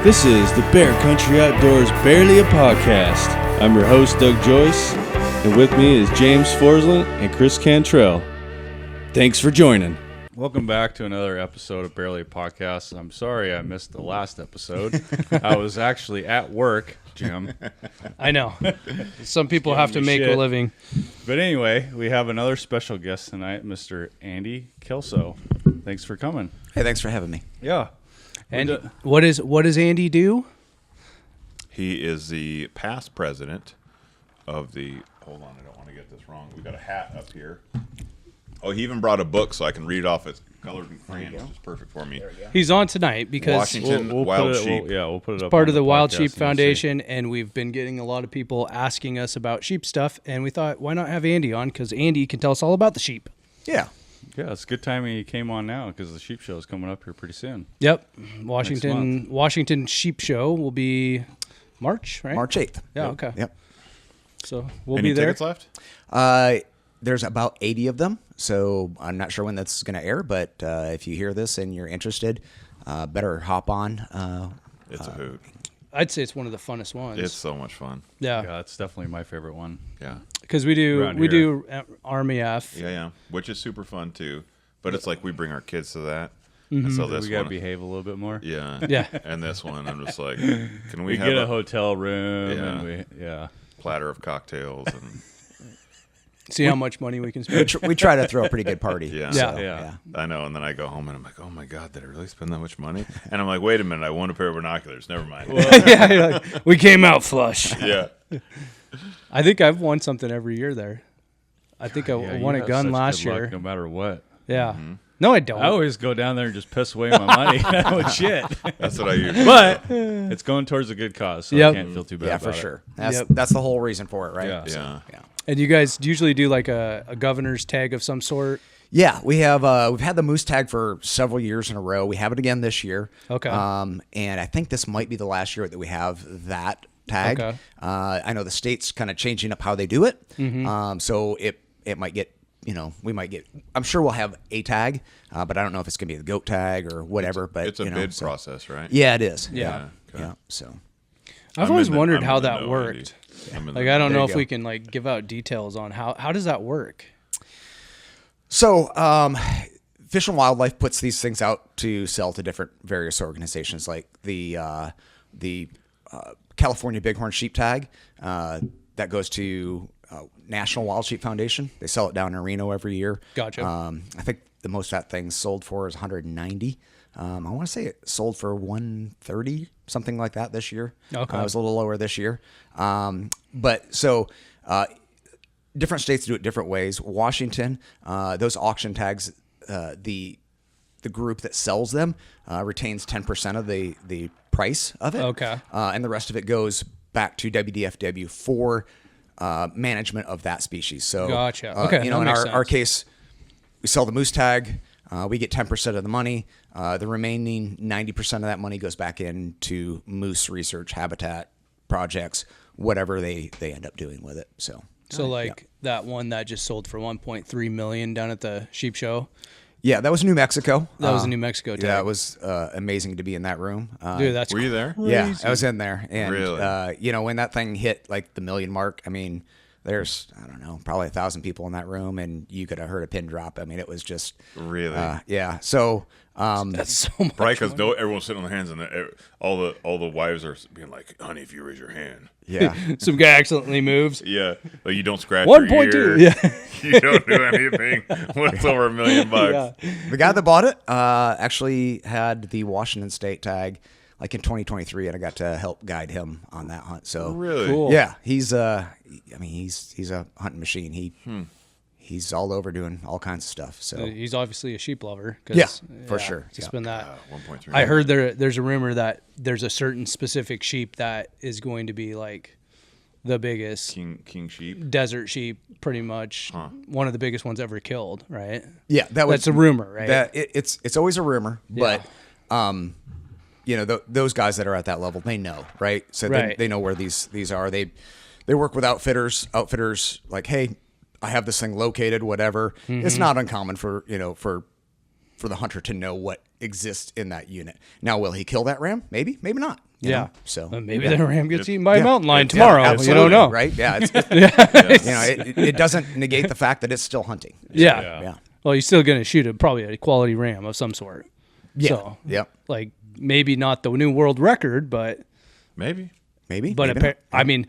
This is the Bear Country Outdoors Barely a Podcast. I'm your host, Doug Joyce, and with me is James Forsland and Chris Cantrell. Thanks for joining. Welcome back to another episode of Barely a Podcast. I'm sorry I missed the last episode. I was actually at work, Jim. I know. Some people have to make a living. But anyway, we have another special guest tonight, Mr. Andy Kelso. Thanks for coming. Hey, thanks for having me. Yeah. And what does Andy do? He is the past president of the, hold on, I don't want to get this wrong. We got a hat up here. Oh, he even brought a book so I can read it off. It's colored in crayon, which is perfect for me. He's on tonight because Washington we'll Wild Sheep. We'll put it up. part on of the Wild podcast Sheep and you'll Foundation, and we've been getting a lot of people asking us about sheep stuff, and we thought, why not have Andy on? Because Andy can tell us all about the sheep. Yeah. see. Yeah, it's a good time he came on now because the sheep show is coming up here pretty soon. Yep. Washington Sheep Show will be March, right? March 8th. Yeah, okay. Yep. So we'll Any be there. tickets left? There's about 80 of them, so I'm not sure when that's going to air, but if you hear this and you're interested, better hop on. It's a hoot. I'd say it's one of the funnest ones. It's so much fun. Yeah, it's definitely my favorite one. Yeah. Because we do Around here. Army F. Yeah. Which is super fun, too. But it's like we bring our kids to that. And so this We got to one, behave a little bit more. yeah. Yeah. And this one, I'm just like, can we We have get a a hotel room Yeah. and yeah. platter of cocktails? And See how much money we can spend. We try to throw a pretty good party. Yeah. so, Yeah. I know. And then I go home and I'm like, oh my God, did I really spend that much money? And I'm like, wait a minute, I won a pair of binoculars. Never mind. Yeah, you're like, we came out flush. Yeah. I think I've won something every year there. I think Yeah, I you won a have gun such last good luck year. no matter what. Yeah. No, I don't. I always go down there and just piss away my money with shit. That's what I usually But it's going towards a good cause, so Yep. I can't feel too bad Yeah, about for it. sure. Yep. That's the whole reason for it, right? Yeah. Yeah. Yeah. And you guys usually do like a governor's tag of some sort? Yeah, we have we've had the moose tag for several years in a row. We have it again this year. Okay. And I think this might be the last year that we have that tag. Okay. I know the state's kind of changing up how they do it. Mm-hmm. So it might get, we might get, I'm sure we'll have a tag, but I don't know if it's going to be the goat tag or whatever. But It's a bid process, right? Yeah, it is. Yeah. Okay. Yeah. So I've I'm always in the- wondered I'm how in the that know, worked. Andy. I'm in Like, the- I don't There know you if go. we can like give out details on how does that work? So, Fish and Wildlife puts these things out to sell to different various organizations, like the California Bighorn Sheep Tag that goes to National Wild Sheep Foundation. They sell it down in Reno every year. Gotcha. I think the most that thing sold for is 190. I want to say it sold for 130, something like that this year. Okay. It was a little lower this year. Different states do it different ways. Washington, those auction tags, the group that sells them retains 10% of the price of it. Okay. And the rest of it goes back to WDFW for management of that species. So, Gotcha. Okay, in that makes our sense. case, we sell the moose tag. We get 10% of the money. The remaining 90% of that money goes back into moose research, habitat projects, whatever they end up doing with it. So That one that just sold for 1.3 million down at the sheep show. yeah, that was New Mexico. That was a New Mexico tag. Yeah, it was amazing to be in that room. Dude, that's Were you there? Yeah, I was in there, and Really? when that thing hit like the million mark, I mean, there's probably 1,000 people in that room, and you could have heard a pin drop. I mean, it was just Really? yeah. So that's so much. Right, because everyone's sitting on their hands, and all the wives are being like, "Honey, if you raise your hand, yeah, Some guy accidentally moves. yeah, like you don't scratch 1.2. your ear, Yeah. you don't do anything when it's over $1 million bucks." Yeah. the guy that bought it actually had the Washington State tag like in 2023, and I got to help guide him on that hunt. So Really? Cool. yeah, he's a hunting machine. He's all over doing all kinds of stuff. So He's obviously a sheep lover. 'Cause, Yeah, for sure. It's Yeah. been that. 1.3. I heard there's a rumor that there's a certain specific sheep that is going to be like the biggest King sheep. desert sheep, pretty much one of the biggest ones ever killed, right? yeah, That's a rumor, right? That it's always a rumor, but those guys that are at that level, they know, right? So Right. they know where these are. They work with outfitters. Outfitters like, hey, I have this thing located, whatever. Mm-hmm. It's not uncommon for the hunter to know what exists in that unit. Now, will he kill that ram? Maybe not. you Yeah. know? So Maybe the ram gets eaten by a Yeah. mountain lion Yeah, tomorrow. You absolutely, don't know. right? Yeah, it doesn't negate the fact that it's still hunting. Yeah. Yeah. Well, you're still going to shoot probably a quality ram of some sort. Yeah. So, Yep. like maybe not the new world record, but Maybe. but not. I mean,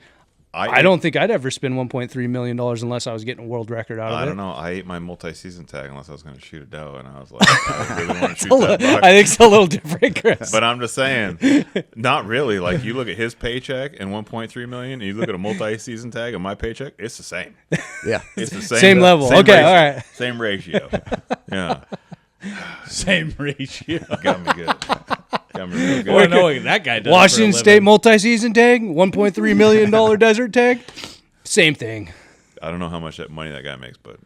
I don't think I'd ever spend $1.3 million unless I was getting a world record out of it. I don't know. I ate my multi-season tag unless I was going to shoot a doe, and I was like, I really want to shoot that buck. I think it's a little different, Chris. But I'm just saying, not really. Like you look at his paycheck and 1.3 million, and you look at a multi-season tag and my paycheck, it's the same. Yeah. It's the same. Same level. Okay, ratio. all right. Same ratio. Yeah. Same ratio. Got me good. Got me real good. Or knowing that guy does Washington State multi-season tag, $1.3 million desert tag, same thing. I don't know how much money that guy makes, but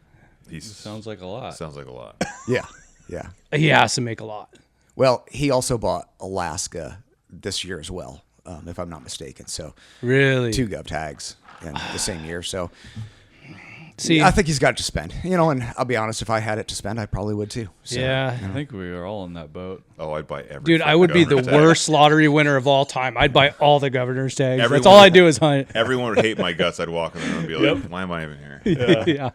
Sounds like a lot. sounds like a lot. Yeah. Yeah. He has to make a lot. Well, he also bought Alaska this year as well, if I'm not mistaken. So Really? 2 gov tags in the same year. So See, I think he's got it to spend. You know, and I'll be honest, if I had it to spend, I probably would too. So, yeah. I think we are all in that boat. Oh, I'd buy every. Dude, I would be the governor tag. worst lottery winner of all time. I'd buy all the governor's tags. That's Everyone- all I do is hunt. Everyone would hate my guts. I'd walk in there and be like, "Why am I even here? Yeah.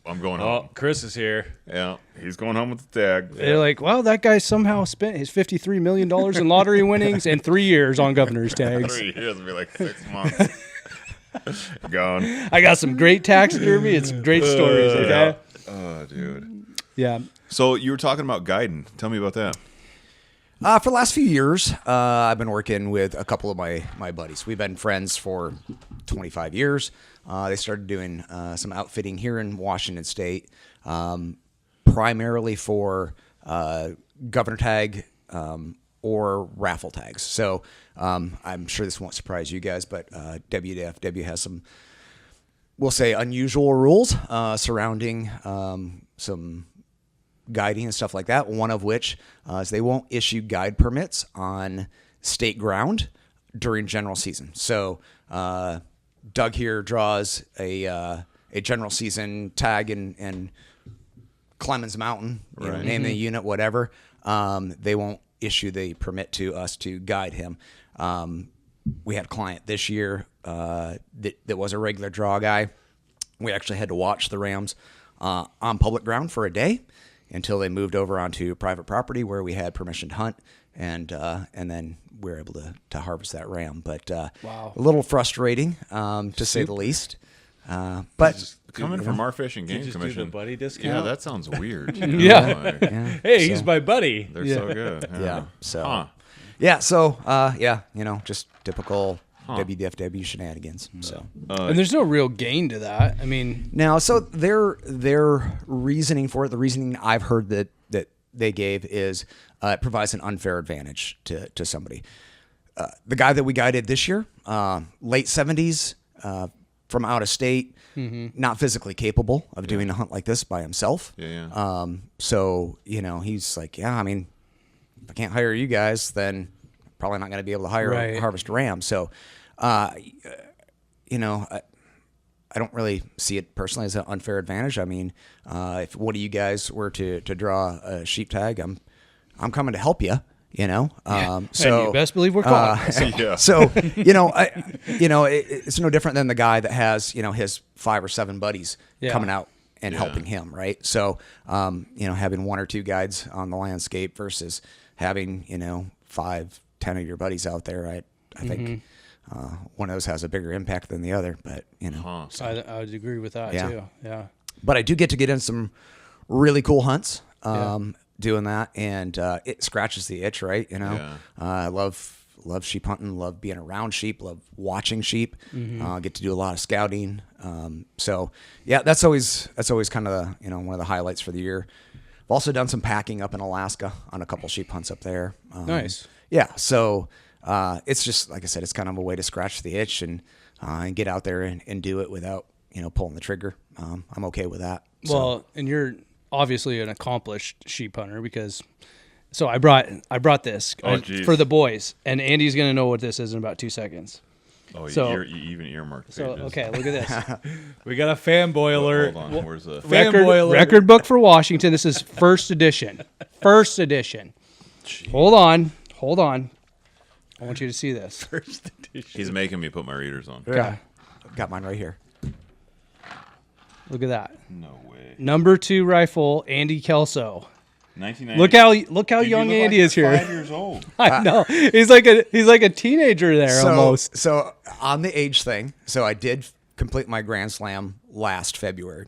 I'm going Oh, home." Chris is here. Yeah, he's going home with the tag. They're like, well, that guy somehow spent his $53 million in lottery winnings and 3 years on governor's tags. 3 years would be like 6 months. Gone. I got some great taxidermy and some great stories. Okay? Oh, dude. Yeah. So you were talking about guiding. Tell me about that. For the last few years, I've been working with a couple of my buddies. We've been friends for 25 years. They started doing some outfitting here in Washington State, primarily for governor tag or raffle tags. So I'm sure this won't surprise you guys, but WDFW has some, we'll say, unusual rules surrounding some guiding and stuff like that. One of which is they won't issue guide permits on state ground during general season. So Doug here draws a general season tag in Clemens Mountain, you know, name the unit, whatever. They won't issue the permit to us to guide him. We had a client this year that was a regular draw guy. We actually had to watch the rams on public ground for a day until they moved over onto private property where we had permission to hunt, and then we were able to harvest that ram. But Wow. a little frustrating to say the least. But Coming from our Fish and Game just do the Commission. buddy discount? Yeah, that sounds weird. Yeah. Like, Hey, he's my buddy. they're so good. yeah, so Huh. yeah, so yeah, you know, just typical WDFW shenanigans. So And there's no real gain to that. I mean, now, so their reasoning for it, the reasoning I've heard that they gave is it provides an unfair advantage to somebody. The guy that we guided this year, late 70s, from out of state, not physically capable of doing a hunt like this by himself. Yeah. So, you know, he's like, yeah, I mean, if I can't hire you guys, then probably not going to be able to hire Right. a harvest ram. So, you know, I don't really see it personally as an unfair advantage. I mean, if one of you guys were to draw a sheep tag, I'm coming to help you. You know, so and you best believe we're calling. Yeah. so you know, it's no different than the guy that has, you know, his 5 or 7 buddies Yeah. coming out and helping him, right? So, you know, having 1 or 2 guides on the landscape versus having, you know, 5, 10 of your buddies out there, I think one of those has a bigger impact than the other. But you know, I would agree with that Yeah. too. Yeah. but I do get to get in some really cool hunts. Yeah. Doing that, and it scratches the itch, right? You know, Yeah. I love sheep hunting, love being around sheep, love watching sheep. Get to do a lot of scouting. So yeah, that's always kind of the, you know, one of the highlights for the year. I've also done some packing up in Alaska on a couple sheep hunts up there. Nice. Yeah, so it's just like I said, it's kind of a way to scratch the itch and get out there and do it without, you know, pulling the trigger. I'm okay with that. So, Well, and you're obviously an accomplished sheep hunter because. So I brought this geez. for the boys, and Andy's gonna know what this is in about 2 seconds. Oh, So- you even earmarked So pages. okay, look at this. We got a fanboy alert. Hold on. Where's the? Fanboy alert. record book for Washington. This is first edition. First edition. Hold on. I want you to see this. First edition. He's making me put my readers on. Okay. Got mine right here. Look at that. No way. Number 2 rifle, Andy Kelso. 1990. Look how Dude, young you look Andy like is you're here. 5 years old. I know. He's like a teenager there almost. So on the age thing, so I did complete my Grand Slam last February.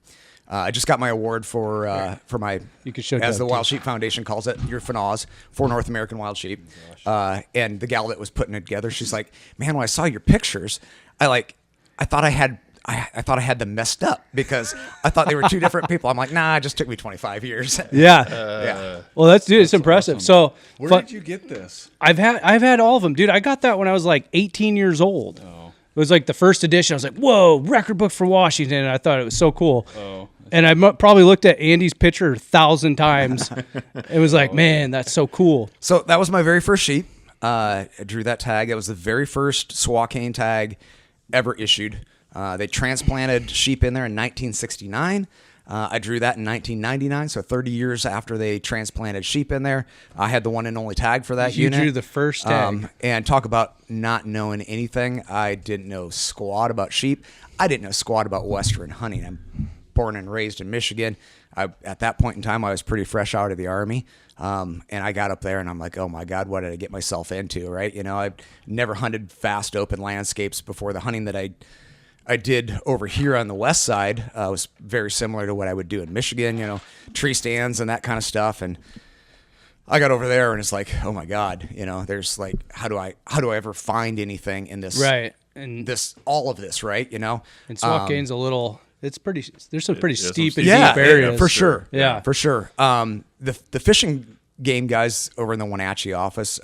I just got my award for my, You could show as Doug, the too. Wild Sheep Foundation calls it, your FNAWS, for North American Wild Sheep. And the gal that was putting it together, she's like, man, when I saw your pictures, I thought I had them messed up because I thought they were 2 different people. I'm like, nah, it just took me 25 years. Yeah. Yeah. Well, it's impressive. awesome. So Where fun- did you get this? I've had all of them, dude. I got that when I was like 18 years old. Oh. It was like the first edition. I was like, whoa, record book for Washington. And I thought it was so cool. Oh. And I probably looked at Andy's picture 1,000 times. It was like, man, that's so cool. So that was my very first sheep. I drew that tag. It was the very first Swakane tag ever issued. They transplanted sheep in there in 1969. I drew that in 1999, so 30 years after they transplanted sheep in there. I had the one and only tag for that You unit. drew the first tag. And talk about not knowing anything. I didn't know squat about sheep. I didn't know squat about Western hunting. I'm born and raised in Michigan. At that point in time, I was pretty fresh out of the Army. And I got up there and I'm like, oh my God, what did I get myself into, right? You know, I've never hunted fast open landscapes before. The hunting that I did over here on the west side was very similar to what I would do in Michigan, you know, tree stands and that kind of stuff. And I got over there and it's like, oh my God, you know, there's like, how do I ever find anything in this, Right. And all of this, right? You know, and Swakane's a little, there's some pretty is some steep and steep- deep areas. for sure. Yeah. For sure. The fishing game guys over in the Wenatchee office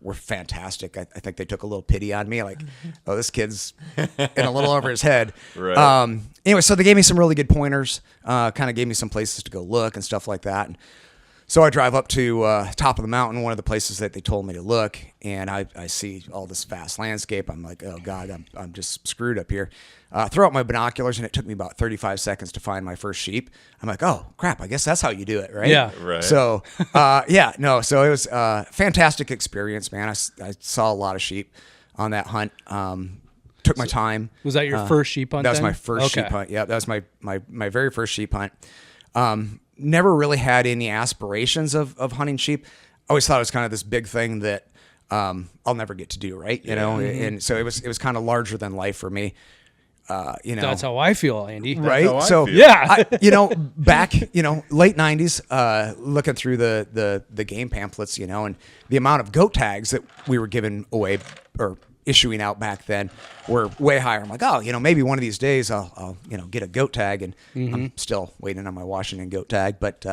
were fantastic. I think they took a little pity on me, like, oh, this kid's in a little over his head. Right. Anyway, so they gave me some really good pointers, kind of gave me some places to go look and stuff like that. And so I drive up to top of the mountain, one of the places that they told me to look, and I see all this vast landscape. I'm like, oh God, I'm just screwed up here. Throw out my binoculars, and it took me about 35 seconds to find my first sheep. I'm like, oh crap, I guess that's how you do it, right? Yeah. Right. So, so it was a fantastic experience, man. I saw a lot of sheep on that hunt. Took my time. Was that your first sheep hunt That was then? my first Okay. sheep hunt. Yeah, that was my very first sheep hunt. Never really had any aspirations of hunting sheep. I always thought it was kind of this big thing that I'll never get to do, right? You know, and so it was kind of larger than life for me. You know, That's how I feel, Andy. right? how I So feel. Yeah. back, late '90s, looking through the game pamphlets, and the amount of goat tags that we were giving away or issuing out back then were way higher. I'm like, oh, maybe one of these days I'll get a goat tag, and I'm still waiting on my Washington goat tag, but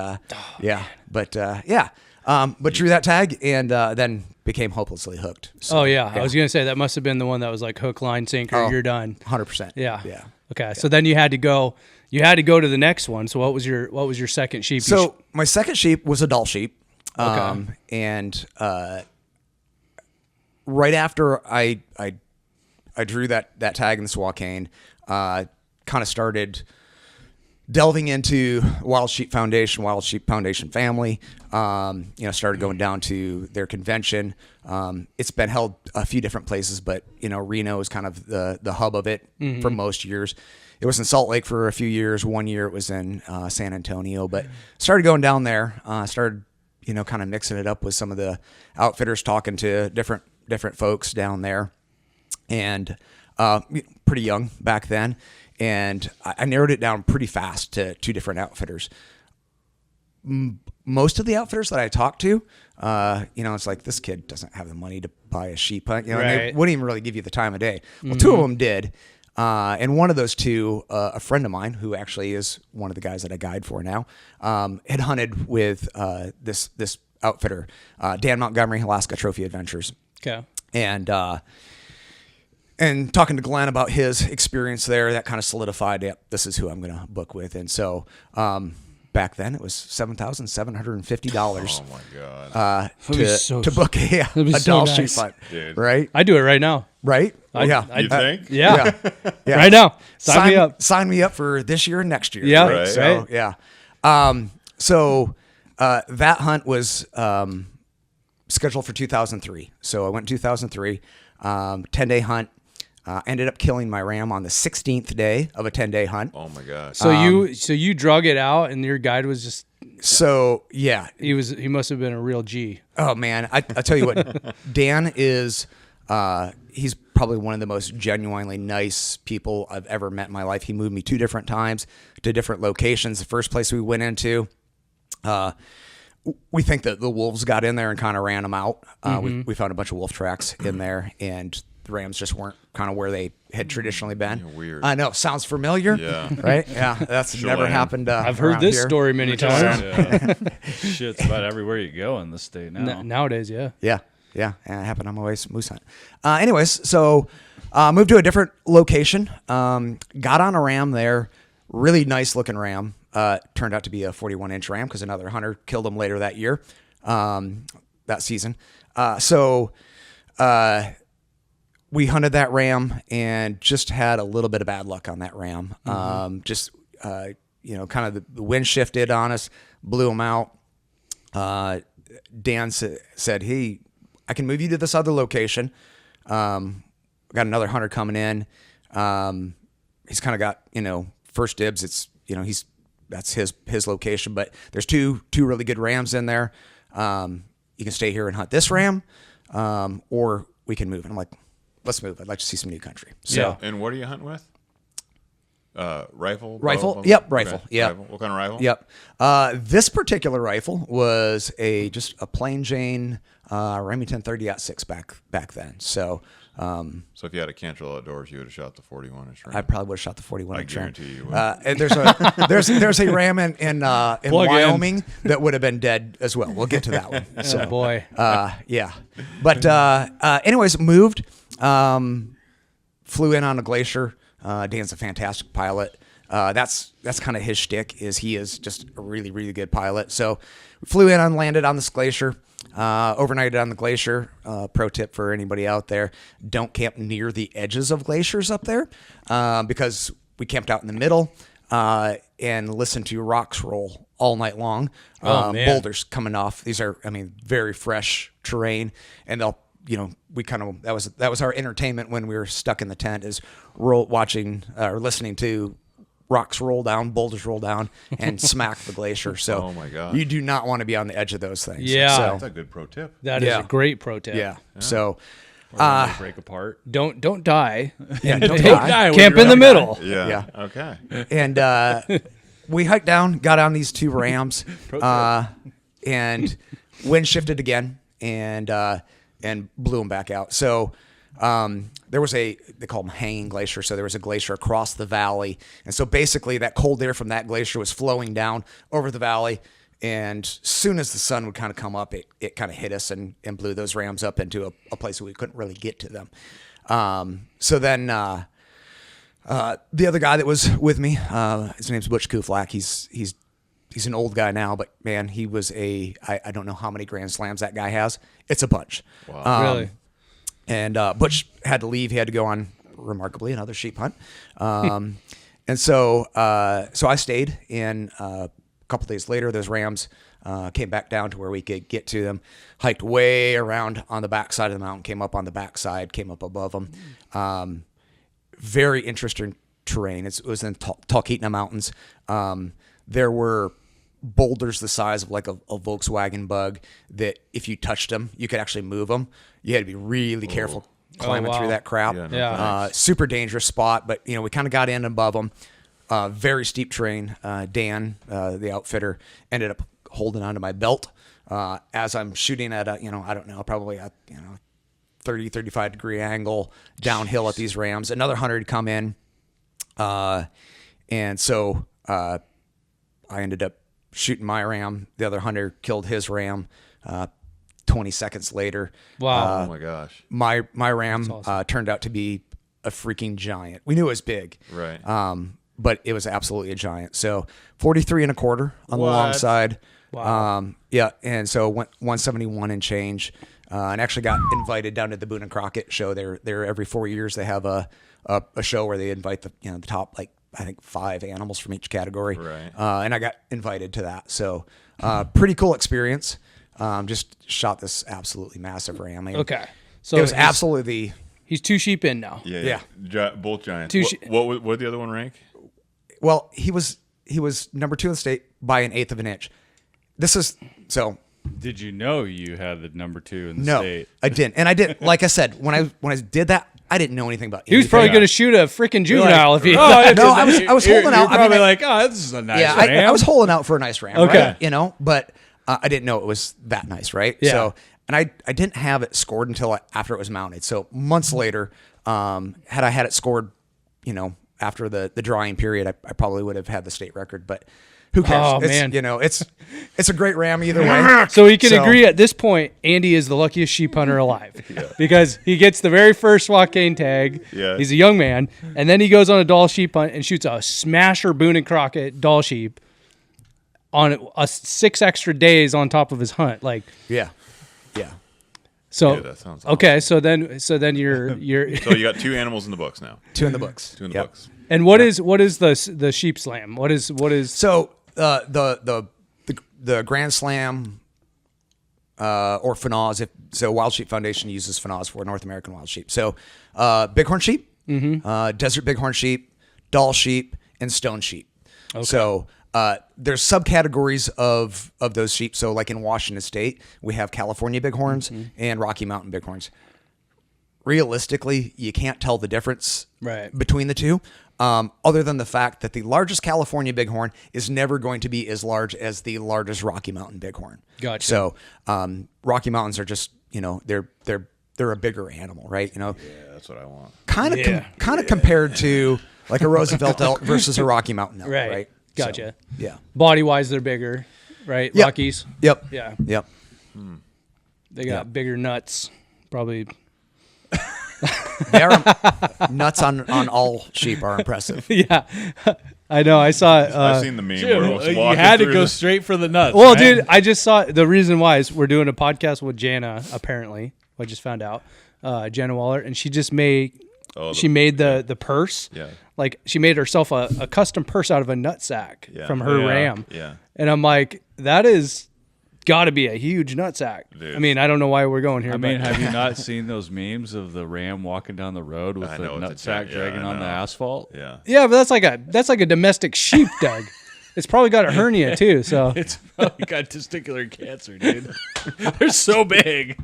but drew that tag and then became hopelessly hooked. So, Oh yeah. I was gonna say that must have been the one that was like hook, line, sinker. Oh, You're done. 100%. Yeah. Yeah. Okay. So then you had to go to the next one. So what was your second sheep? So my second sheep was a Dall sheep. Okay. And right after I drew that tag in the Swakane, kind of started delving into Wild Sheep Foundation family. Started going down to their convention. It's been held a few different places, but Reno is kind of the hub of it for most years. It was in Salt Lake for a few years. 1 year it was in San Antonio, but started going down there. Started kind of mixing it up with some of the outfitters, talking to different folks down there, and pretty young back then. And I narrowed it down pretty fast to 2 different outfitters. Most of the outfitters that I talked to, it's like, this kid doesn't have the money to buy a sheep hunt, and they Right. wouldn't even really give you the time of day. Well, 2 of them did. And one of those 2, a friend of mine, who actually is one of the guys that I guide for now, had hunted with this outfitter, Dan Montgomery, Alaska Trophy Adventures. Okay. And talking to Glenn about his experience there, that kind of solidified, yep, this is who I'm going to book with. And so back then it was $7,750 Oh my god. to book a be so Dall nice. sheep hunt, Dude. right? I do it right now. Right? I- You think? Yeah. Yeah. Right now. Sign me up. Sign me up for this year and next year. Yeah. Right. So, Right. yeah. That hunt was scheduled for 2003. So I went 2003, 10-day hunt. Ended up killing my ram on the 16th day of a 10-day hunt. Oh my gosh. So you drug it out, and your guide was just So yeah, he must have been a real G. oh man, I tell you what, Dan is he's probably one of the most genuinely nice people I've ever met in my life. He moved me 2 different times to different locations. The first place we went into, we think that the wolves got in there and kind of ran them out. We found a bunch of wolf tracks in there, and the rams just weren't kind of where they had traditionally been. Yeah, weird. I know, sounds familiar. Yeah. Right? Yeah, that's never happened. I've heard around this here. story many times. Yeah. Shit's about everywhere you go in the state now. Nowadays, yeah. Yeah, it happened on my way to moose hunt. Anyways, so moved to a different location. Got on a ram there, really nice looking ram. Turned out to be a 41-inch ram because another hunter killed him later that year, that season. We hunted that ram and just had a little bit of bad luck on that ram. Kind of the wind shifted on us, blew him out. Dan said, "Hey, I can move you to this other location. Got another hunter coming in. He's kind of got, first dibs. It's, that's his location, but there's two really good rams in there. You can stay here and hunt this ram, or we can move." And I'm like, "Let's move. I'd like to see some new country." So, Yeah. And what are you hunting with? Rifle? Rifle? bow? Yep, rifle. Okay. Yep. Rifle. What kind of rifle? Yep. This particular rifle was just a plain Jane Remington 30-06 back then. So, So if you had a Cantrell Outdoors, you would have shot the 41-inch ram. I probably would have shot the 41 I inch ram. guarantee you would. And there's a ram in Wyoming that would have been dead as well. We'll get to that one. So, Oh boy. yeah. But anyways, moved. Flew in on a glacier. Dan's a fantastic pilot. That's kind of his shtick. He is just a really, really good pilot. So we flew in and landed on this glacier. Overnighted on the glacier. Pro tip for anybody out there: don't camp near the edges of glaciers up there, because we camped out in the middle and listened to rocks roll all night long. Oh, man. Boulders coming off. These are, very fresh terrain, and they'll. That was our entertainment when we were stuck in the tent, is watching or listening to rocks roll down, boulders roll down, and smack the glacier. So, Oh, my God. you do not want to be on the edge of those things. Yeah. So, That's a good pro tip. That is Yeah. a great pro tip. yeah. So, Or when they break apart. Don't die. yeah, don't Hey, die. Camp in the middle. Yeah. Yeah. Okay. And we hiked down, got on these 2 rams, and wind shifted again, and blew them back out. So there was they call them hanging glacier. So there was a glacier across the valley, and so basically that cold air from that glacier was flowing down over the valley. And soon as the sun would kind of come up, it kind of hit us and blew those rams up into a place where we couldn't really get to them. So then the other guy that was with me, his name's Butch Kuflak. He's an old guy now, but man, he was I don't know how many Grand Slams that guy has. It's a bunch. Wow. Really? And Butch had to leave. He had to go on, remarkably, another sheep hunt. And so I stayed. And a couple days later, those rams came back down to where we could get to them. Hiked way around on the backside of the mountain. Came up on the backside. Came up above them. Very interesting terrain. It was in Talkeetna Mountains. There were boulders the size of like a Volkswagen Bug that if you touched them, you could actually move them. You had to be really careful climbing through that crap. Yeah, no Yeah. Super dangerous spot, but we kind of got in above them. Very steep terrain. Dan, the outfitter, ended up holding onto my belt as I'm shooting at I don't know, probably a 30, 35 degree angle downhill at these rams. Another hunter had come in, and so I ended up shooting my ram. The other hunter killed his ram 20 seconds later. Wow. Oh my gosh. My ram awesome. turned out to be a freaking giant. We knew it was big. Right. But it was absolutely a giant. So 43 and a quarter on the What? long side. Wow. Yeah. And so went 171 and change, and actually got invited down to the Boone and Crockett show. They're every 4 years. They have a show where they invite the top, like, I think 5 animals from each category. Right. And I got invited to that. So, pretty cool experience. Just shot this absolutely massive ram. I mean, Okay. So it was absolutely. he's 2 sheep in now. Yeah. Both giants. Two What did the other one rank? Well, he was number 2 in the state by an eighth of an inch. This is so. Did you know you had the number 2 in the No, state? I didn't, and I didn't. Like I said, when I did that, I didn't know anything about. He was probably going to shoot a freaking juvenile if he. No, I was holding out. You're probably like, oh, this is a nice ram. I was holding out for a nice ram. Okay. Right? You know, but I didn't know it was that nice, right? Yeah. So, and I didn't have it scored until after it was mounted. So months later, had I had it scored, you know, after the drawing period, I probably would have had the state record. But who cares? Oh, It's, man. you know, it's a great ram either way. So we can agree at this point, Andy is the luckiest sheep hunter alive because he gets the very first Joaquin tag. Yeah. He's a young man, and then he goes on a Dall sheep hunt and shoots a smasher Boone and Crockett Dall sheep on 6 extra days on top of his hunt. Like, Yeah. so Yeah, that sounds okay. So then you're So you got 2 animals in the books now. 2 in the books. 2 in the Yep. books. and what is the sheep slam? What is So the Grand Slam or FNAWS, so Wild Sheep Foundation uses FNAWS for North American Wild Sheep. So bighorn sheep, desert bighorn sheep, Dall sheep, and stone sheep. Okay. So there's subcategories of those sheep. So like in Washington State, we have California bighorns and Rocky Mountain bighorns. Realistically, you can't tell the difference between the two, other than the fact that the largest California bighorn is never going to be as large as the largest Rocky Mountain bighorn. Gotcha. So Rocky Mountains are just, you know, they're a bigger animal, right? You know, Yeah, that's what I want. kind of compared to like a Roosevelt elk versus a Rocky Mountain elk, right? Gotcha. So, yeah. Body wise, they're bigger, right? Yep. Rockies. Yep. Yeah. Yep. They got bigger nuts, probably. They are nuts on all sheep are impressive. Yeah. I know. I saw. I've seen the meme where it was you walking had to through go the- straight for the nuts. Well, right? dude, I just saw the reason why is we're doing a podcast with Jana. Apparently, I just found out. Jana Waller, and she just made. She made the purse. Yeah. Like she made herself a custom purse out of a nut sack from her ram. Yeah. And I'm like, that is got to be a huge nut sack. Dude. I mean, I don't know why we're going here. I mean, but have you not seen those memes of the ram walking down the road with I the know, it's a nutsack giant- dragging I on the know. asphalt? Yeah. yeah, but that's like a domestic sheep, Doug. It's probably got a hernia too. So It's probably got testicular cancer, dude. They're so big.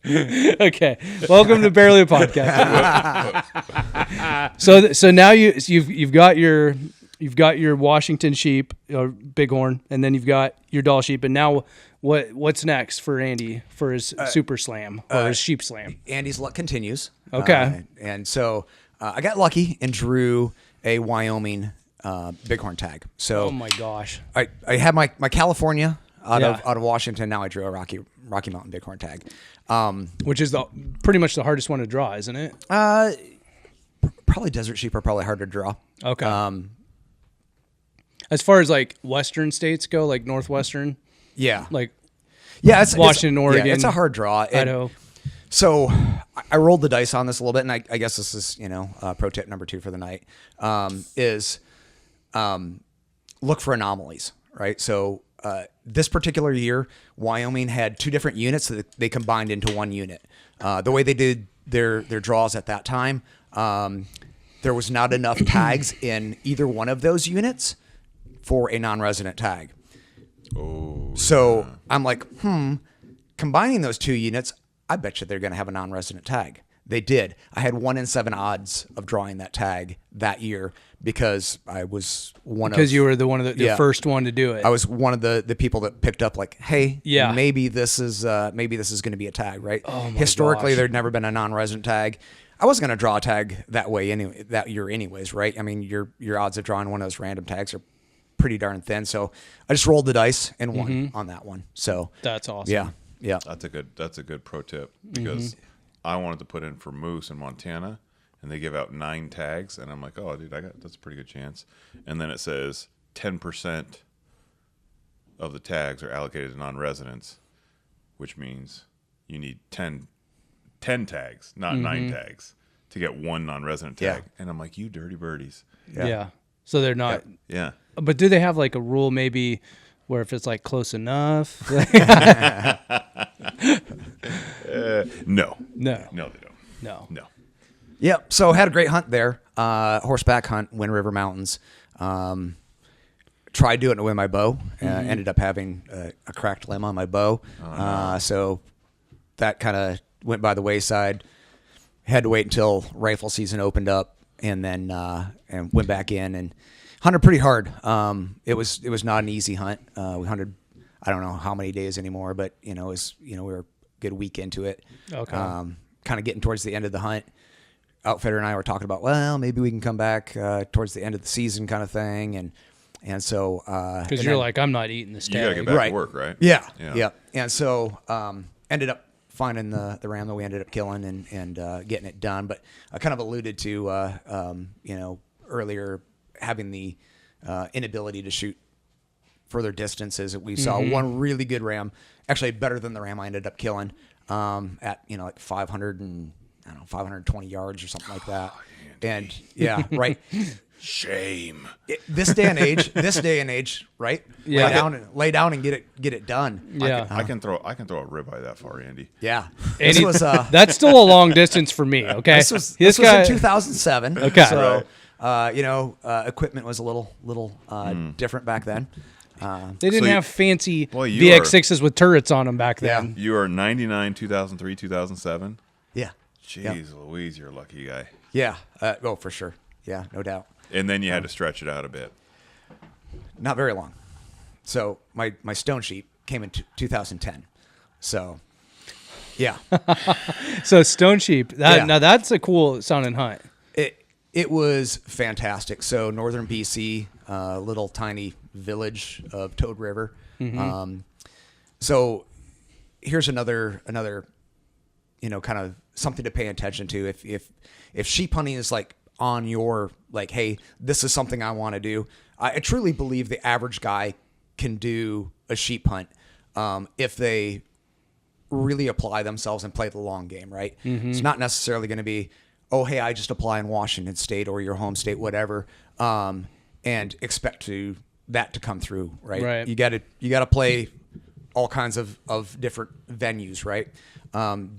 okay, welcome to Barely a Podcast. so now you've got your Washington sheep, bighorn, and then you've got your Dall sheep, and now what's next for Andy for his super slam or his sheep slam? Andy's luck continues. Okay. And so I got lucky and drew a Wyoming bighorn tag. So Oh my gosh. I had my California out Yeah. of Washington. Now I drew a Rocky Mountain bighorn tag. Which is pretty much the hardest one to draw, isn't it? Probably desert sheep are probably harder to draw. Okay. As far as like Western states go, like Northwestern, Yeah. like Yeah, Washington, Oregon, Yeah, it's a hard draw. And Idaho. so I rolled the dice on this a little bit, and I guess this is, pro tip number 2 for the night, is look for anomalies, right? So this particular year, Wyoming had 2 different units that they combined into one unit. The way they did their draws at that time, there was not enough tags in either one of those units for a non-resident tag. Oh. So I'm like, combining those 2 units, I bet you they're going to have a non-resident tag. They did. I had 1 in 7 odds of drawing that tag that year because I was Because you were the first one to do it. I was one of the people that picked up like, hey, Yeah. maybe this is going to be a tag, right? Oh my Historically, gosh. there'd never been a non-resident tag. I was going to draw a tag that way anyway, that year anyways, right? I mean, your odds of drawing one of those random tags are pretty darn thin. So I just rolled the dice and won on that one. So That's awesome. yeah. That's a good pro tip because I wanted to put in for moose in Montana, and they give out 9 tags, and I'm like, oh, dude, that's a pretty good chance. And then it says 10% of the tags are allocated to non-residents, which means you need 10 tags, not 9 tags, to get 1 non-resident tag. Yeah. And I'm like, you dirty birdies. Yeah. So they're not. Yeah. But do they have like a rule maybe where if it's like close enough. No. No. No, they don't. No. No. Yep. So had a great hunt there. Horseback hunt, Wind River Mountains. Tried doing it with my bow. Ended up having a cracked limb on my bow. So that kind of went by the wayside. Had to wait until rifle season opened up, and then and went back in and hunted pretty hard. It was not an easy hunt. We hunted, I don't know how many days anymore, but it was we were a good week into it. Okay. Kind of getting towards the end of the hunt. Outfitter and I were talking about, well, maybe we can come back towards the end of the season, kind of thing, and so because you're like, I'm not eating this You got to tag. get back Right. to work, right? Yeah. And so ended up finding the ram that we ended up killing and getting it done. But I kind of alluded to earlier having the inability to shoot further distances. We saw one really good ram, actually better than the ram I ended up killing at like 520 yards or something like that. And yeah, right. Shame. This day and age, right? Yeah. Lay down and get it done. Yeah. I can throw a ribeye that far, Andy. Yeah. And This was that's still a long distance for me. Okay. this was in 2007. Okay. So equipment was a little different back then. They didn't So have fancy Boy, you VX6s with turrets on them back Yeah. then. You are 99, 2003, 2007. Yeah. Jeez Louise, you're a lucky guy. Yeah. Oh, for sure. Yeah, no doubt. And then you had to stretch it out a bit. Not very long. So my stone sheep came in 2010. So yeah. So Stone Sheep. Yeah. Now that's a cool sounding hunt. It was fantastic. So northern BC, little tiny village of Toad River. So here's another kind of something to pay attention to. If sheep hunting is like on your like, hey, this is something I want to do. I truly believe the average guy can do a sheep hunt if they really apply themselves and play the long game, right? It's not necessarily going to be, oh, hey, I just apply in Washington State or your home state, whatever, and expect that to come through, right? Right. You got to play all kinds of different venues, right?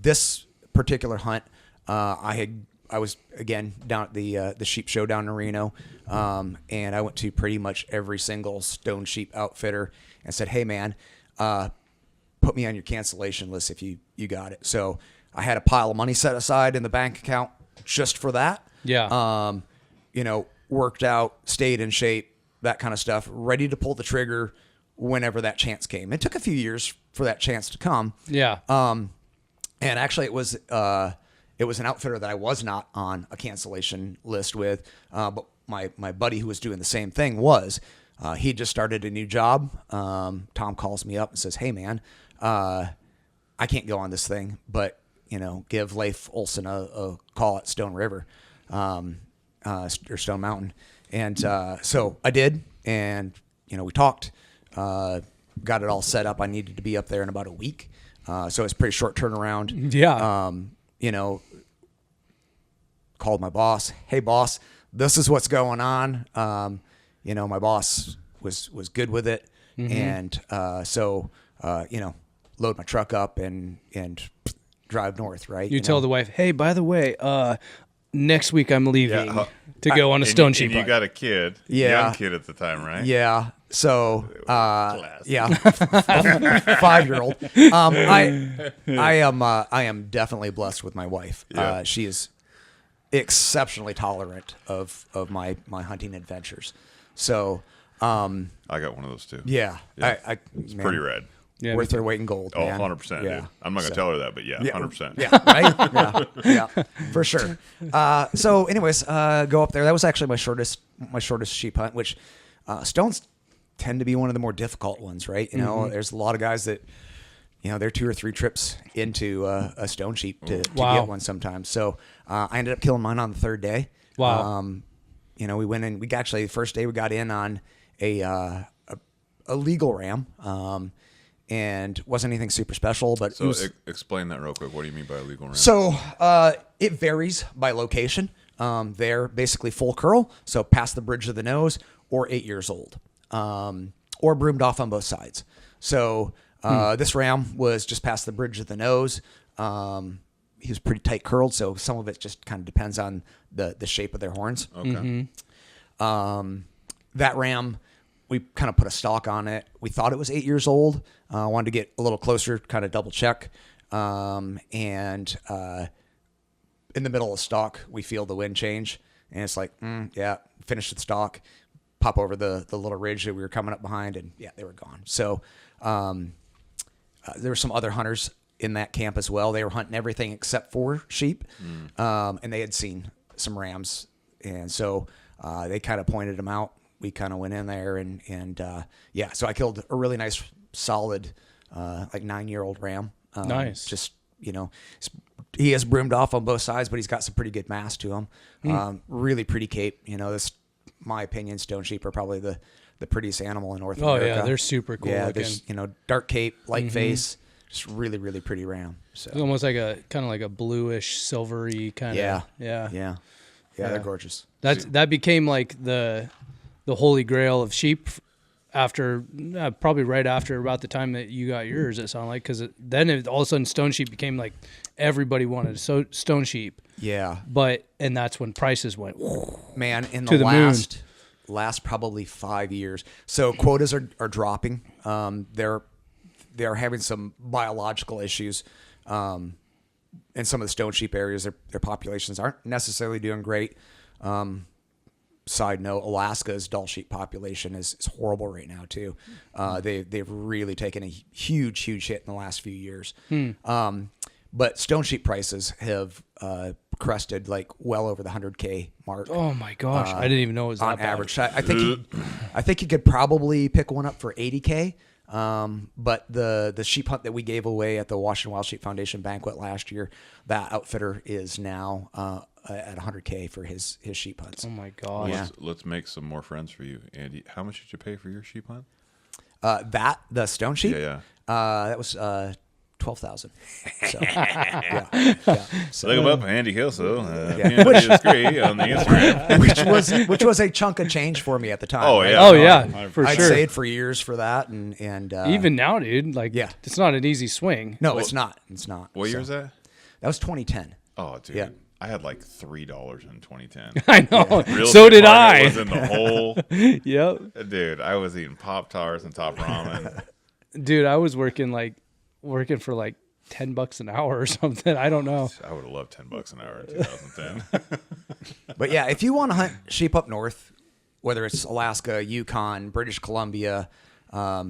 This particular hunt, I was again down at the sheep show down in Reno, and I went to pretty much every single stone sheep outfitter and said, hey man, put me on your cancellation list if you got it. So I had a pile of money set aside in the bank account just for that. Yeah. Worked out, stayed in shape, that kind of stuff, ready to pull the trigger whenever that chance came. It took a few years for that chance to come. Yeah. And actually it was an outfitter that I was not on a cancellation list with, but my buddy who was doing the same thing was. He just started a new job. Tom calls me up and says, hey man, I can't go on this thing, but give Leif Olson a call at Stone River, or Stone Mountain. And so I did, and we talked, got it all set up. I needed to be up there in about a week. So it's a pretty short turnaround. Yeah. Called my boss. Hey boss, this is what's going on. My boss was good with it. And so load my truck up and drive north, right? You tell the wife, hey, by the way, next week I'm leaving to go on a stone sheep And you hunt. got a kid, Yeah. young kid at the time, right? Yeah. So, Class. yeah, 5-year-old. I am definitely blessed with my wife. Yeah. She is exceptionally tolerant of my hunting adventures. So, I got one of those too. yeah, Yeah. it's Pretty rad. Yeah, worth their weight in gold. Oh, man. 100%, Yeah. dude. I'm not going to tell her that, but yeah, 100%. Yeah, right? Yeah, for sure. So anyways, go up there. That was actually my shortest sheep hunt, which stones tend to be one of the more difficult ones, right? There's a lot of guys that, they're 2 or 3 trips into a stone sheep to Wow. get one sometimes. So I ended up killing mine on the 3rd day. Wow. We went in, the first day we got in on a legal ram. And wasn't anything super special, but So it was, explain that real quick. What do you mean by illegal ram? so it varies by location. They're basically full curl, so past the bridge of the nose, or 8 years old. or broomed off on both sides. So this ram was just past the bridge of the nose. He was pretty tight curled, so some of it just kind of depends on the shape of their horns. Okay. That ram, we kind of put a stock on it. We thought it was 8 years old. Wanted to get a little closer, kind of double check. And in the middle of the stock, we feel the wind change. And it's like, yeah, finish the stock, pop over the little ridge that we were coming up behind, and yeah, they were gone. So there were some other hunters in that camp as well. They were hunting everything except for sheep, and they had seen some rams. And so they kind of pointed them out. We kind of went in there, and yeah, so I killed a really nice, solid, like 9-year-old ram. Nice. Just, he has broomed off on both sides, but he's got some pretty good mass to him. Really pretty cape. This, my opinion, stone sheep are probably the prettiest animal in North America. Oh yeah, they're super cool. Yeah, looking. there's dark cape, light face, just really, really pretty ram. So It's almost like a kind of like a bluish, silvery kind of. yeah, they're gorgeous. That became like the holy grail of sheep after probably right after about the time that you got yours. It sounded like, because then all of a sudden stone sheep became like everybody wanted stone sheep. Yeah, And that's when prices went. man, in To the the last probably 5 years. So quotas are dropping. They're having some biological issues. In some of the stone sheep areas, their populations aren't necessarily doing great. Side note, Alaska's Dall sheep population is horrible right now too. They've really taken a huge hit in the last few years. But stone sheep prices have crested like well over the 100K mark. Oh my gosh, I didn't even know it was on that bad. average. I think you could probably pick one up for 80K. But the sheep hunt that we gave away at the Washington Wild Sheep Foundation banquet last year, that outfitter is now at 100K for his sheep hunts. Oh my gosh. Yeah. Let's make some more friends for you, Andy. How much did you pay for your sheep hunt? The stone sheep? Yeah. That was 12,000. So yeah. So, Look him up, Andy Kelso. Yeah. PND3 on the Instagram. which was a chunk of change for me at the time. Oh, right? yeah. Oh yeah, for I'd sure. saved for years for that, and Even now, dude, like, yeah. it's not an easy swing. no, it's not. It's not. What year is that? That was 2010. Oh, dude. Yeah. I had like $3 in 2010. I know. Real So estate did market I. Was in the hole. Yep. Dude, I was eating Pop-Tarts and Top Ramen. Dude, I was working for like $10 an hour or something. I don't know. I would have loved $10 an hour in 2010. But yeah, if you want to hunt sheep up north, whether it's Alaska, Yukon, British Columbia, I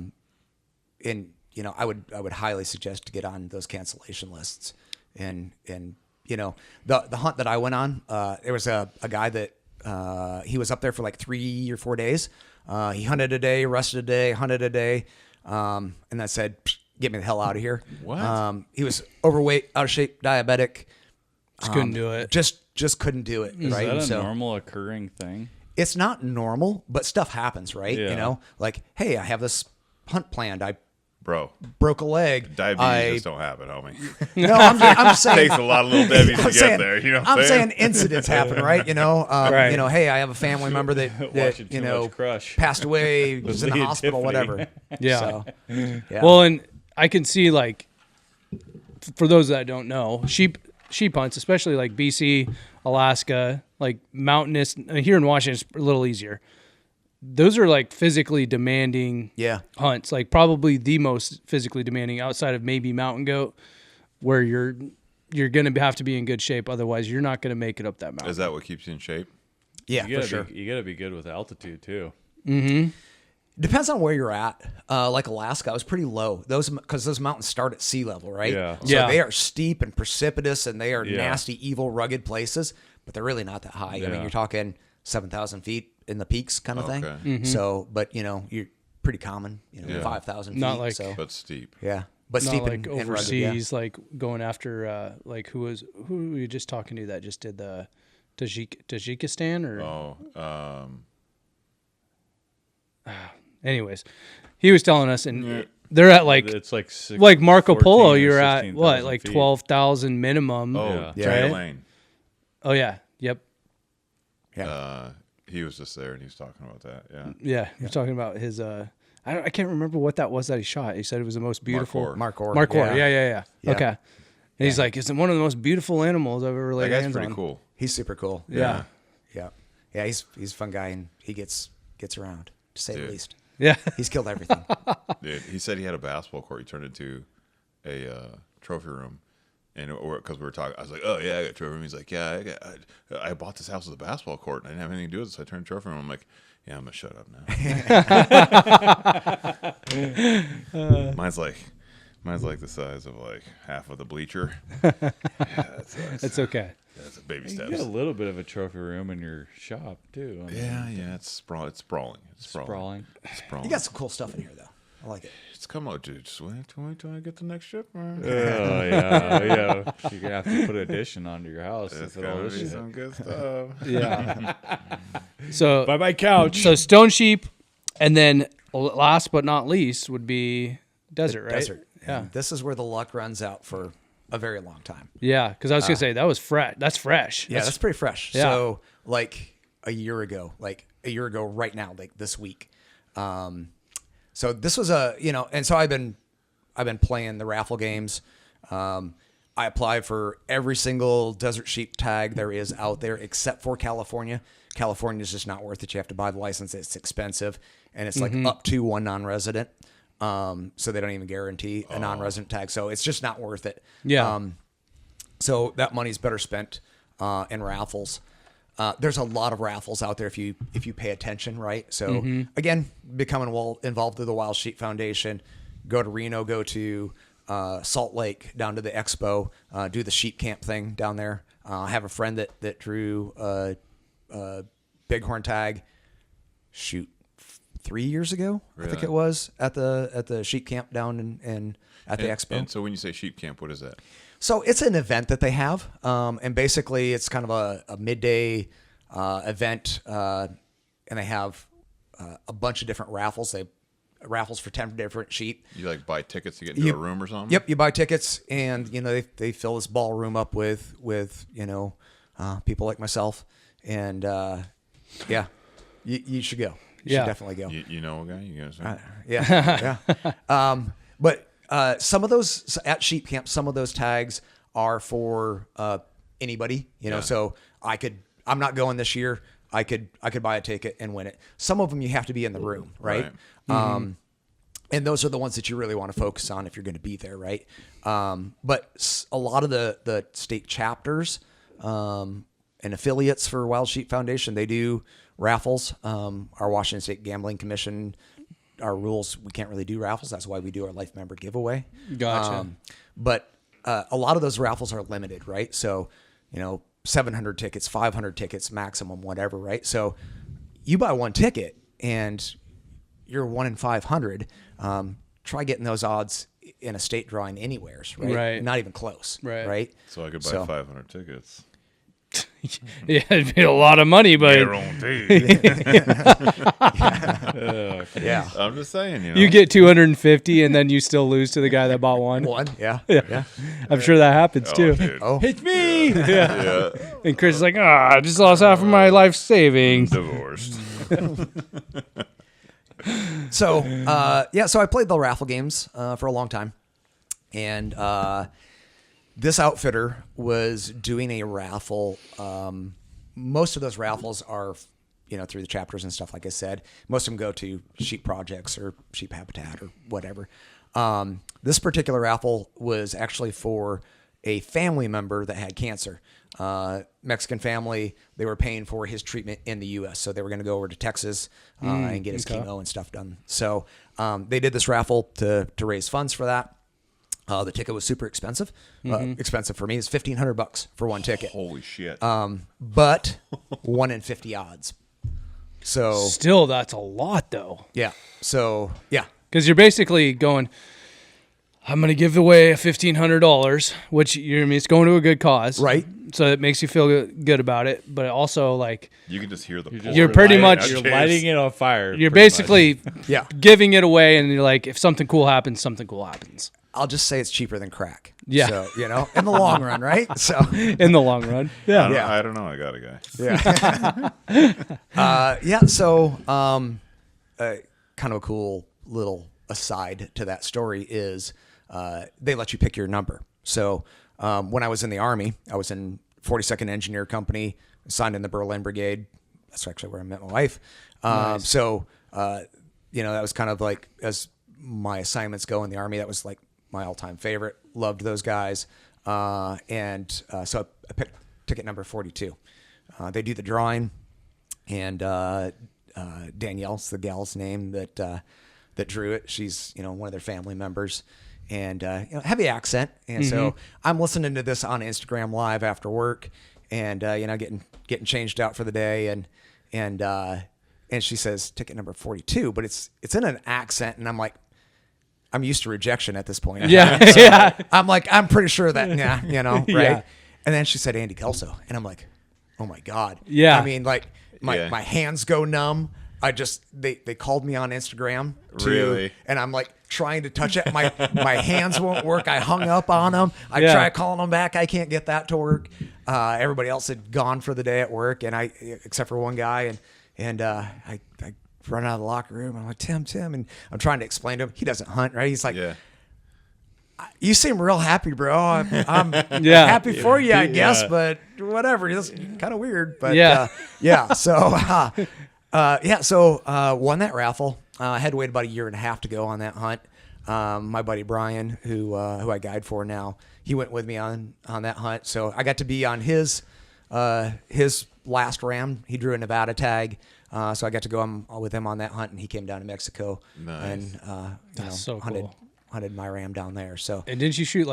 would highly suggest to get on those cancellation lists. And the hunt that I went on, there was a guy that he was up there for like 3 or 4 days. He hunted a day, rested a day, hunted a day, and then said, "Get me the hell out of here." What? He was overweight, out of shape, diabetic. Just couldn't do it. Just couldn't do it. Is right? that a normal occurring thing? It's not normal, but stuff happens, right? Yeah. Like, hey, I have this hunt planned. I Bro, broke a leg. diabetes just don't happen, homie. No, I'm just saying. Takes a lot of little Debbie's to I'm get saying, there. You know what I'm I'm saying incidents happen, right? Right. Hey, I have a family member that Watching too much Crush. passed away, was in the Lee and hospital, Tiffany. whatever. Yeah. So, yeah. Well, and I can see, like, for those that don't know, sheep hunts, especially like BC, Alaska, like mountainous. Here in Washington, it's a little easier. Those are like physically demanding Yeah. hunts, like probably the most physically demanding outside of maybe mountain goat, where you're going to have to be in good shape. Otherwise, you're not going to make it up that mountain. Is that what keeps you in shape? Yeah, You for gotta sure. you gotta be good with altitude too. Depends on where you're at. Like Alaska, I was pretty low. Because those mountains start at sea level, right? Yeah. So Yeah. they are steep and precipitous, and they are Yeah. nasty, evil, rugged places. But they're really not that high. I mean, Yeah. you're talking 7,000 feet in the peaks, kind of thing. Okay. So, but you're pretty common. Yeah. 5,000 feet. Not like- so But steep. yeah, but Not steep like and rugged. Yeah. overseas, like going after like who were you just talking to that just did the Tajikistan or anyways, he was telling us, and they're at like It's like Marco 14 Polo. or You're at 16,000 like feet. 12,000 minimum. Oh, Yeah. Trey Right? Lane. Oh yeah, yep, Yeah. He was just there and he was talking about that. Yeah. yeah. You're talking about his I can't remember what that was that he shot. He said it was the most beautiful. Mark Orr. Mark Orr. Yeah. Yeah. Okay. And he's like, it's one of the most beautiful animals I've ever laid That guy's hands pretty on. cool. He's super cool. Yeah. Yeah. He's a fun guy, and he gets around, to say the Dude. least. Yeah. He's killed everything. Dude, he said he had a basketball court. He turned into a trophy room. And because we were talking, I was like, "Oh yeah, I got a trophy room." He's like, "Yeah, I bought this house with a basketball court, and I didn't have anything to do with it, so I turned trophy room." I'm like, "Yeah, I'm gonna shut up now." Mine's like the size of like half of the bleacher. Yeah, It's okay. that's a baby You steps. got a little bit of a trophy room in your shop too. I mean, Yeah, it's sprawling. It's sprawling. sprawling. It's sprawling. You got some cool stuff in here, though. I like it. It's come out, dude. Just wait till I get the next ship. Oh yeah. You're gonna have to put an addition onto your house. It's With all gonna this be shit. some good stuff. Yeah. So By my couch. So stone sheep, and then last but not least would be desert, right? Desert. Yeah. And this is where the luck runs out for a very long time. Yeah, because I was gonna say that was fresh. That's fresh. Yeah, that's pretty fresh. Yeah. So like a year ago right now, like this week. So this was and so I've been playing the raffle games. I applied for every single desert sheep tag there is out there except for California. California is just not worth it. You have to buy the license. It's expensive, and it's like up to one non-resident. So they don't even guarantee a non-resident tag. So it's just not worth it. Yeah. So that money's better spent in raffles. There's a lot of raffles out there if you pay attention, right? So again, becoming involved with the Wild Sheep Foundation, go to Reno, go to Salt Lake, down to the expo, do the sheep camp thing down there. I have a friend that drew a bighorn tag. 3 years ago, I think Really? it was at the sheep camp down in at the expo. And so when you say sheep camp, what is that? So it's an event that they have, and basically it's kind of a midday event, and they have a bunch of different raffles. They raffles for 10 different sheep. You like buy tickets to get into a room or something? Yep, you buy tickets, and they fill this ballroom up with people like myself, and yeah, you should go. You Yeah. should definitely go. You know a guy? You guys know? Yeah. But some of those at sheep camp, some of those tags are for anybody, Yeah. so I'm not going this year. I could buy a ticket and win it. Some of them you have to be in the room, right? And those are the ones that you really want to focus on if you're going to be there, right? But a lot of the state chapters and affiliates for Wild Sheep Foundation, they do raffles. Our Washington State Gambling Commission, our rules, we can't really do raffles. That's why we do our life member giveaway. Gotcha. But a lot of those raffles are limited, right? So, 700 tickets, 500 tickets maximum, whatever, right? So you buy one ticket and you're 1 in 500. Try getting those odds in a state drawing anywheres, right? Right. Not even close, Right. right? So I could buy So- 500 tickets. Yeah, it'd be a lot of money, but Yeah. I'm just saying, you get 250 and then you still lose to the guy that bought one. One, yeah. I'm sure that happens too. Dude. Oh, It's me. Yeah. And Chris is like, I just lost half of my life savings. Divorced. so so I played the raffle games for a long time, and this outfitter was doing a raffle. Most of those raffles are, through the chapters and stuff. Like I said, most of them go to sheep projects or sheep habitat or whatever. This particular raffle was actually for a family member that had cancer. Mexican family, they were paying for his treatment in the U.S., so they were going to go over to Texas and get his chemo and stuff done. So they did this raffle to raise funds for that. The ticket was super expensive. Expensive for me. It's $1,500 for one ticket. Holy shit. But 1 in 50 odds. So Still, that's a lot though. yeah. So yeah. Because you're basically going, I'm going to give away $1,500, which it's going to a good cause. Right. So it makes you feel good about it. But also, like, you can just hear the You're pretty much- You're lighting it on fire. you're pretty basically Yeah. giving it away. And you're like, if something cool happens, something cool happens. I'll just say it's cheaper than crack. Yeah. So, in the long run, right? So In the long run. Yeah. I don't know. I got a guy. So kind of a cool little aside to that story is they let you pick your number. So when I was in the Army, I was in 42nd Engineer Company, assigned in the Berlin Brigade. That's actually where I met my wife. Nice. So, that was kind of like, as my assignments go in the Army, that was like my all-time favorite. Loved those guys. So I picked ticket number 42. They do the drawing, and Danielle's the gal's name that drew it. She's, one of their family members. And heavy accent, and so I'm listening to this on Instagram Live after work, and getting changed out for the day, and she says ticket number 42, but it's in an accent, and I'm like, I'm used to rejection at this point. Yeah, So yeah. I'm like, I'm pretty sure that, right? Yeah. And then she said Andy Kelso, and I'm like, oh my god. Yeah. I mean, like my hands go numb. They called me on Instagram Really? and I'm like trying to touch it. My hands won't work. I hung up on them. I Yeah. tried calling them back. I can't get that to work. Everybody else had gone for the day at work, and except for one guy, and I run out of the locker room. I'm like, Tim, and I'm trying to explain to him. He doesn't hunt, right? He's like, Yeah. you seem real happy, bro. I'm Yeah. happy for you, I guess, Yeah. but whatever. It's kind of weird, but Yeah. yeah. So, won that raffle. I had to wait about a year and a half to go on that hunt. My buddy Brian, who I guide for now, he went with me on that hunt. So I got to be on his last ram. He drew a Nevada tag. So I got to go with him on that hunt, and he came down to Mexico. Nice. And That's so cool. hunted my ram down there. So And didn't you shoot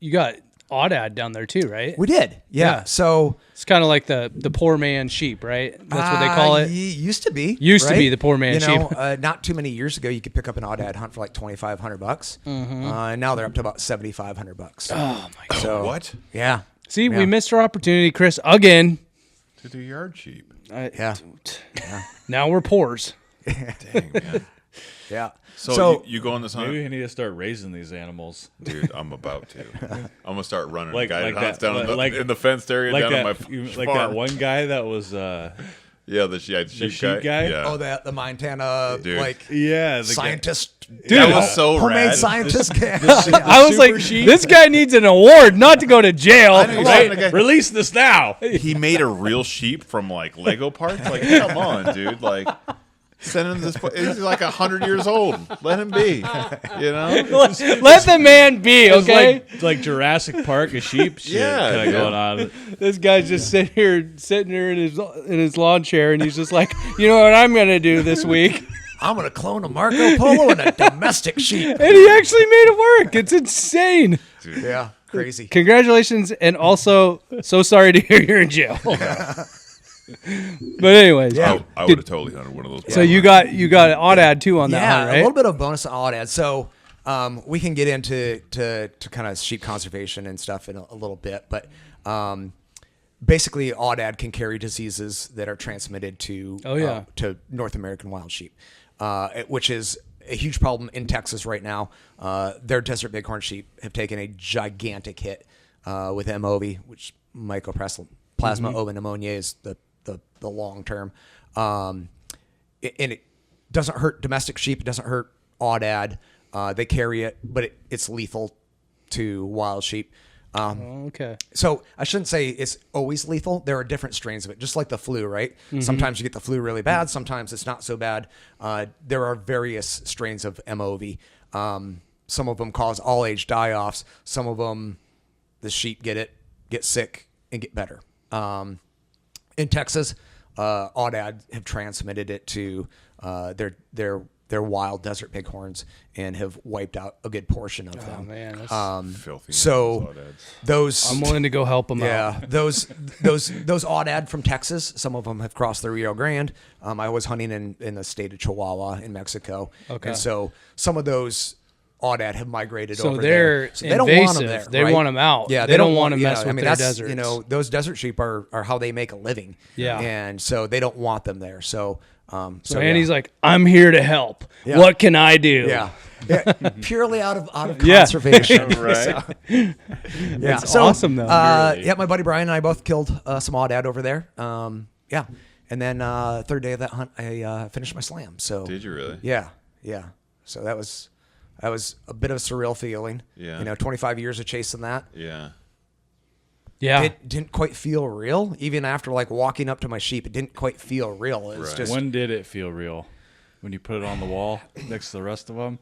you got Aoudad down there too, right? we did. Yeah. So It's kind of like the poor man sheep, right? That's what they call it. Used to be. Used to right? be the poor man sheep. Not too many years ago, you could pick up an Aoudad hunt for like $2,500. And now they're up to about $7,500. Oh my god! So What? yeah. See, Yeah. we missed our opportunity, Chris, again. To do yard sheep. Yeah. Now we're poors. Dang, man. Yeah. So you go on this hunt? Maybe we need to start raising these animals. Dude, I'm about to. I'm going to start running Like guided hunts that- down like- in the fenced area Like down on my that, like farm. that one guy that was, Yeah, the sheep sheep guy? Yeah. Oh, the Montana Dude. the scientist. that was so homemade rad. scientist. I was like, super sheep. this guy needs an award, not to go to jail. I know you're Right? saying the guy- Release this now. He made a real sheep from like Lego parts. Like, come on, dude. Like, send him this. He's like 100 years old. Let him be. You know? Let the man be, It was okay? like Jurassic Park, a sheep shit Yeah, kind of yeah. going on. This guy's just sitting here in his lawn chair, and he's just like, you know what I'm gonna do this week? I'm gonna clone a Marco Polo and a domestic sheep. And he actually made it work. It's insane. Yeah, crazy. Congratulations, and also so sorry to hear you're in jail. But anyways, Yeah. I would have totally hunted one of those. so you got Aoudad too on that Yeah, hunt, a right? little bit of bonus on Aoudad. So we can get into to kind of sheep conservation and stuff in a little bit, but basically Aoudad can carry diseases that are transmitted to to North American wild sheep, which is a huge problem in Texas right now. Their desert bighorn sheep have taken a gigantic hit with MOV, which mycoplasma ova pneumoniae is the long term. And it doesn't hurt domestic sheep. It doesn't hurt Aoudad. They carry it, but it's lethal to wild sheep. Okay. So I shouldn't say it's always lethal. There are different strains of it, just like the flu, right? Sometimes you get the flu really bad. Sometimes it's not so bad. There are various strains of MOV. Some of them cause all age die-offs. Some of them, the sheep get sick, and get better. In Texas, Aoudad have transmitted it to their wild desert bighorns and have wiped out a good portion of them. Oh man, that's, filthy. So Audads. those, I'm willing to go help him out. yeah, those Aoudad from Texas. Some of them have crossed the Rio Grande. I was hunting in the state of Chihuahua in Mexico, Okay. and so some of those Aoudad have migrated So over they're there. So they don't want them invasive. there. They right? want 'em out. Yeah, They don't want to mess with their that's, deserts. You know, those desert sheep are how they make a living. Yeah. and so they don't want them there. So So Andy's like, I'm here to help. Yeah. What can I do? yeah. Purely out of Yeah. conservation. Right. Yeah, That's awesome, though. Yeah, my buddy Brian and I both killed some Aoudad over there. Yeah, and then third day of that hunt, I finished my slam. So Did you really? Yeah. So that was a bit of a surreal feeling. Yeah. 25 years of chasing that. Yeah. Yeah. It didn't quite feel real. Even after like walking up to my sheep, it didn't quite feel real. It was Right. just When did it feel real? When you put it on the wall next to the rest of them?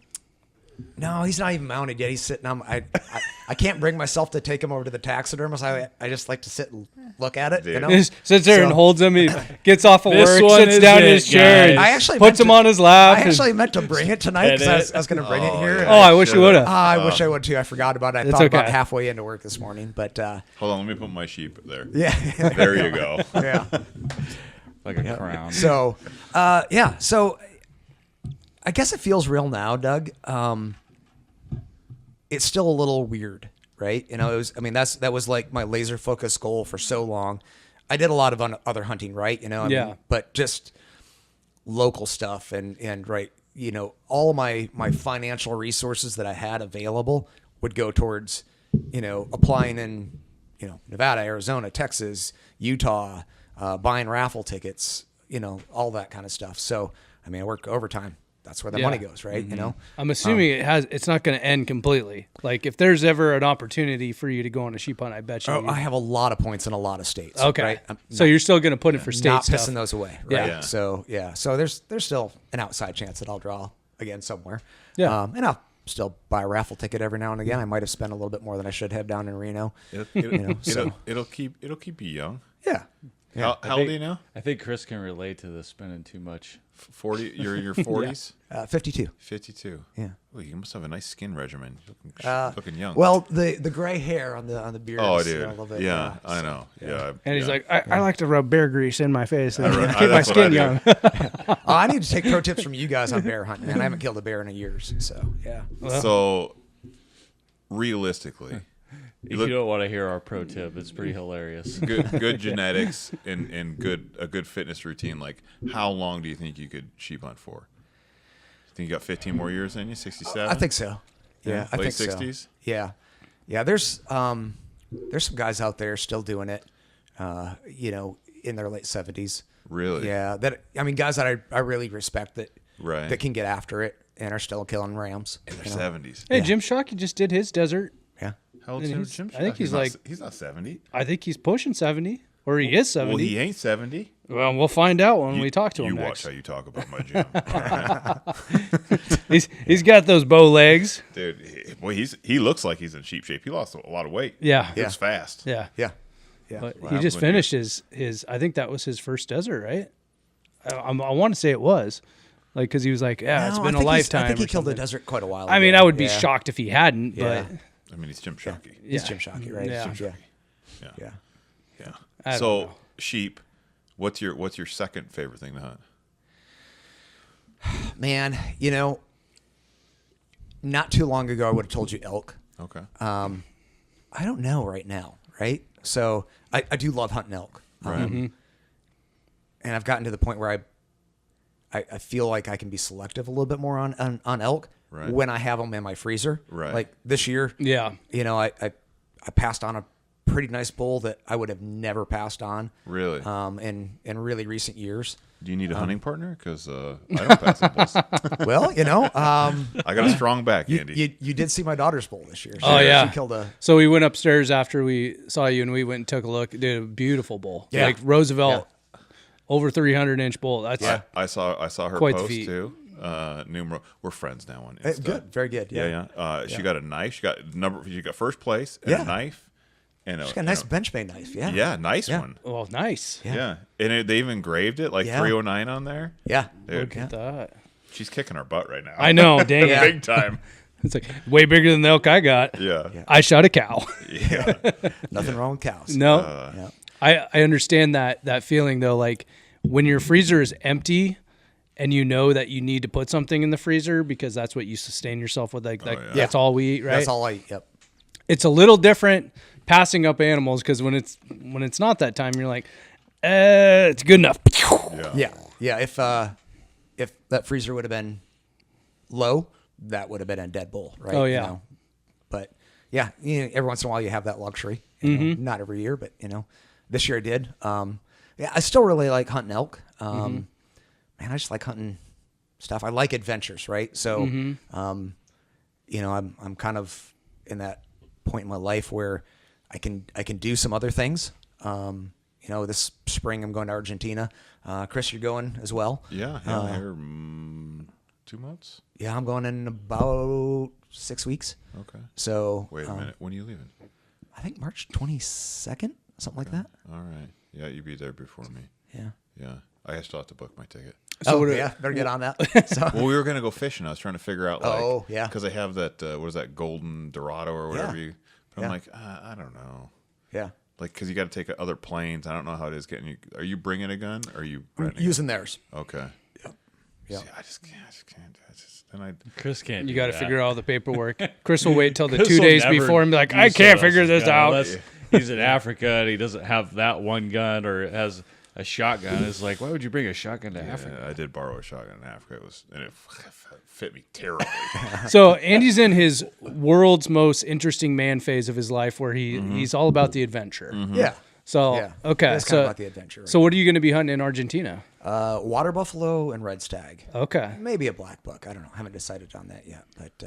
no, he's not even mounted yet. He's sitting on. I can't bring myself to take him over to the taxidermist. I just like to sit and look at it. Dude. He sits there and So- holds him. He gets off of This work, one sits is down in it, his chair, and guys. I actually puts meant him to- on his lap. I and- actually meant to bring it tonight because I was going to bring it here. oh, I wish you would have. I wish I would too. I forgot about it. I It's thought about okay. halfway into work this morning, but Hold on, let me put my sheep there. yeah, There you go. yeah. Like a crown. So, So, I guess it feels real now, Doug. It's still a little weird, right? It was. I mean, that was like my laser focused goal for so long. I did a lot of other hunting, right? I Yeah. mean, but just local stuff and right. All of my financial resources that I had available would go towards, applying in, Nevada, Arizona, Texas, Utah, buying raffle tickets, all that kind of stuff. So, I mean, I work overtime. That's where the Yeah. money goes, right? I'm assuming it's not going to end completely. Like if there's ever an opportunity for you to go on a sheep hunt, I bet you. I have a lot of points in a lot of states. okay. Right? I'm So you're still going to put it for state not stuff. pissing those away. Yeah. Right. Yeah. So there's still an outside chance that I'll draw again somewhere. Yeah. And I'll still buy a raffle ticket every now and again. I might have spent a little bit more than I should have down in Reno. It'll keep you young. Yeah. How old are you now? I think Chris can relate to the spending too much. 40. You're in your 40s. 52. 52. Yeah. Oh, you must have a nice skin regimen. You're looking young. Well, the gray hair on the beard. oh, is dude. a little bit, Yeah, I know. Yeah. And he's yeah. like, I like to rub bear grease in my face and Right, keep my that's what I skin do. young. I need to take pro tips from you guys on bear hunting. Man, I haven't killed a bear in years. So yeah. So, realistically, If you don't want to hear our pro tip, it's pretty hilarious. good genetics and a good fitness routine. Like, how long do you think you could sheep hunt for? Think you got 15 more years in you? 67? I think so. Yeah, I Late think 60s? so. Yeah, yeah. There's some guys out there still doing it. In their late 70s. Really? Yeah. Guys that I really respect that Right. that can get after it and are still killing rams. In their 70s. Hey, Jim Shockey just did his desert. Yeah. How old And is Jim? I think he's not, like- he's not 70. I think he's pushing 70, or he is 70. Well, he ain't 70. Well, we'll find out when we talk to him You next. watch how you talk about my Jim. All right. He's got those bow legs. Dude, he looks like he's in sheep shape. He lost a lot of weight. Yeah. He was fast. Yeah. Yeah. Yeah. But What he just happened when finished his. I think that was his first desert, right? I want to say it was, like, because he was like, yeah, it's No, been I a think lifetime. I think he or killed the something. desert quite a while ago. I mean, I would be Yeah. shocked if he hadn't, Yeah. I mean, he's Jim Shockey. He's Yeah. Jim Shockey, right? Yeah. Yeah. Yeah. Yeah. Yeah. I don't So know. sheep. What's your second favorite thing to hunt? Man, not too long ago I would have told you elk. Okay. I don't know right now, right? So I do love hunting elk. Right. And I've gotten to the point where I feel like I can be selective a little bit more on elk Right. when I have them in my freezer. Right. Like this year, Yeah. I passed on a pretty nice bull that I would have never passed on. Really? In really recent years. Do you need a hunting partner? Because I don't pass the bulls. Well, I got a strong back, Andy. you did see my daughter's bull this year. Oh, yeah. She killed a. So we went upstairs after we saw you, and we went and took a look. Did a beautiful bull, Yeah. like Roosevelt, over 300-inch bull. That's I saw her Quite the post feat. too. We're friends now on Hey, Insta. good, very good. Yeah. She got a knife. She got first place and Yeah. a knife. And She's got a nice benchmade knife. Yeah. Yeah, nice Yeah. one. oh nice. Yeah, and they even engraved it like Yeah. 309 on there. Yeah. Dude, Look at that. she's kicking our butt right now. I know, dang it. Big time. It's like way bigger than the elk I got. Yeah. I shot a cow. Yeah. Nothing wrong with cows. No, Yeah. I understand that feeling though. Like when your freezer is empty and you know that you need to put something in the freezer because that's what you sustain yourself with. Like yeah. that's all we eat, right? That's all I eat. Yep. It's a little different passing up animals because when it's not that time, you're like, it's good enough. Yeah. Yeah. If that freezer would have been low, that would have been a dead bull, right? Oh, yeah. But yeah, every once in a while you have that luxury. Not every year, but this year I did. Yeah, I still really like hunting elk. Man, I just like hunting stuff. I like adventures, right? So, I'm kind of in that point in my life where I can do some other things. This spring I'm going to Argentina. Chris, you're going as well? Yeah, here 2 months. Yeah, I'm going in about 6 weeks. Okay. So Wait a minute. When are you leaving? I think March 22nd, something like that. All right. Yeah, you'd be there before me. Yeah. Yeah. I still have to book my ticket. So better get on that. So. Well, we were gonna go fishing. I was trying to figure out, because I have that what is that, golden Dorado or whatever Yeah. you. But I'm Yeah. like, I don't know, Yeah. like because you got to take other planes. I don't know how it is getting you. Are you bringing a gun? Or are you renting Using theirs. it? Okay. Yep. See, I just can't. Then I. Chris can't. You got got to figure out all the paperwork. Chris will wait till the Chris 2 will days never before and be like, do I can't someone figure else's this gun out. unless he's in Africa and he doesn't have that one gun or has a shotgun. It's like, why would you bring a shotgun to Africa? I did borrow a shotgun in Africa. It fit me terribly. So Andy's in his world's most interesting man phase of his life where he's all about the adventure. Yeah. So, Yeah. okay. It's kind of about the adventure. Right? So what are you going to be hunting in Argentina? Water buffalo and red stag. Okay. Maybe a black buck. I don't know. I haven't decided on that yet. But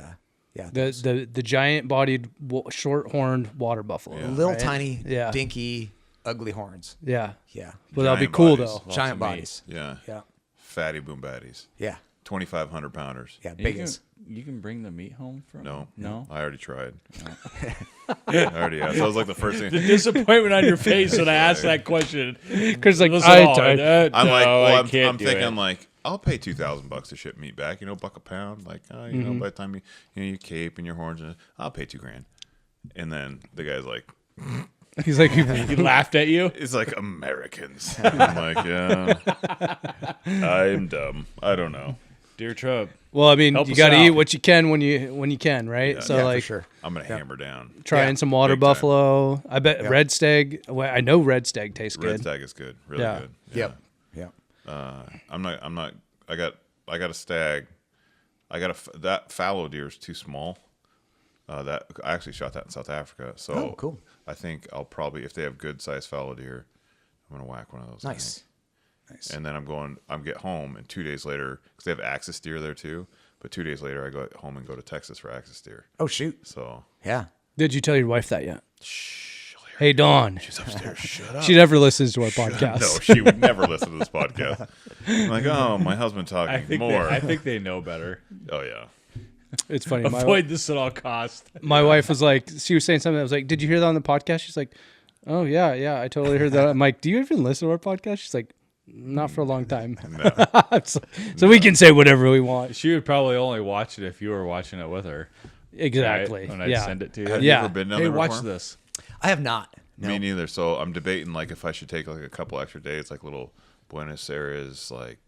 yeah. The giant-bodied, short-horned water buffalo. Little right? tiny, Yeah. dinky, ugly horns. Yeah. Yeah. Well, that'll be Giant cool, bodies. though. Giant of meat. bodies. Yeah. Yeah. Fatty boom baddies. Yeah. 2,500 pounders. Yeah. You Big can, as. you can bring the meat home from? No. I already tried. I already asked. That was like the first thing. The disappointment on your face when I asked that question. Chris like, Listen, I oh, tried. I'm like, no, well, I I'm can't do thinking it. like, I'll pay $2,000 to ship meat back. $1 a pound. Like, by the time you cape and your horns, I'll pay $2,000. And then the guy's like, He's like, He laughed at you. it's like Americans. I'm like, yeah, I'm dumb. I don't know. Dear Trump. well, I mean, Help you us got to out. eat what you can when you can, right? So Yeah, like, for sure. I'm gonna hammer down. trying some water Big time. buffalo. I bet red stag. Well, I know red stag tastes Red good. stag is good. Really Yeah. good. Yep. Yep. I'm not. I got a stag. That fallow deer is too small. That I actually shot that in South Africa. So Oh, cool. I think I'll probably, if they have good sized fallow deer, I'm gonna whack one of those. I Nice. think. And then I'm get home, and 2 days later, because they have axis deer there too. But 2 days later, I go home and go to Texas for axis deer. Oh, shoot. So Yeah. Did you tell your wife that yet? shh. Hey, Dawn. She's upstairs. Shut up. She never listens to our podcast. No, she would never listen to this podcast. I'm like, oh, my husband talking I think they know better. Oh yeah. It's funny. Avoid this at all costs. My wife was like, she was saying something. I was like, did you hear that on the podcast? She's like, oh, yeah, I totally heard that. I'm like, do you even listen to our podcast? She's like, not for a long time. so we can say whatever we want. She would probably only watch it if you were watching it with her. Exactly. Right? When I yeah. send it to you. Have Yeah. you ever been down Hey, there watch before? this. I have not. No. Me neither. So I'm debating like if I should take like a couple extra days, like little Buenos Aires, like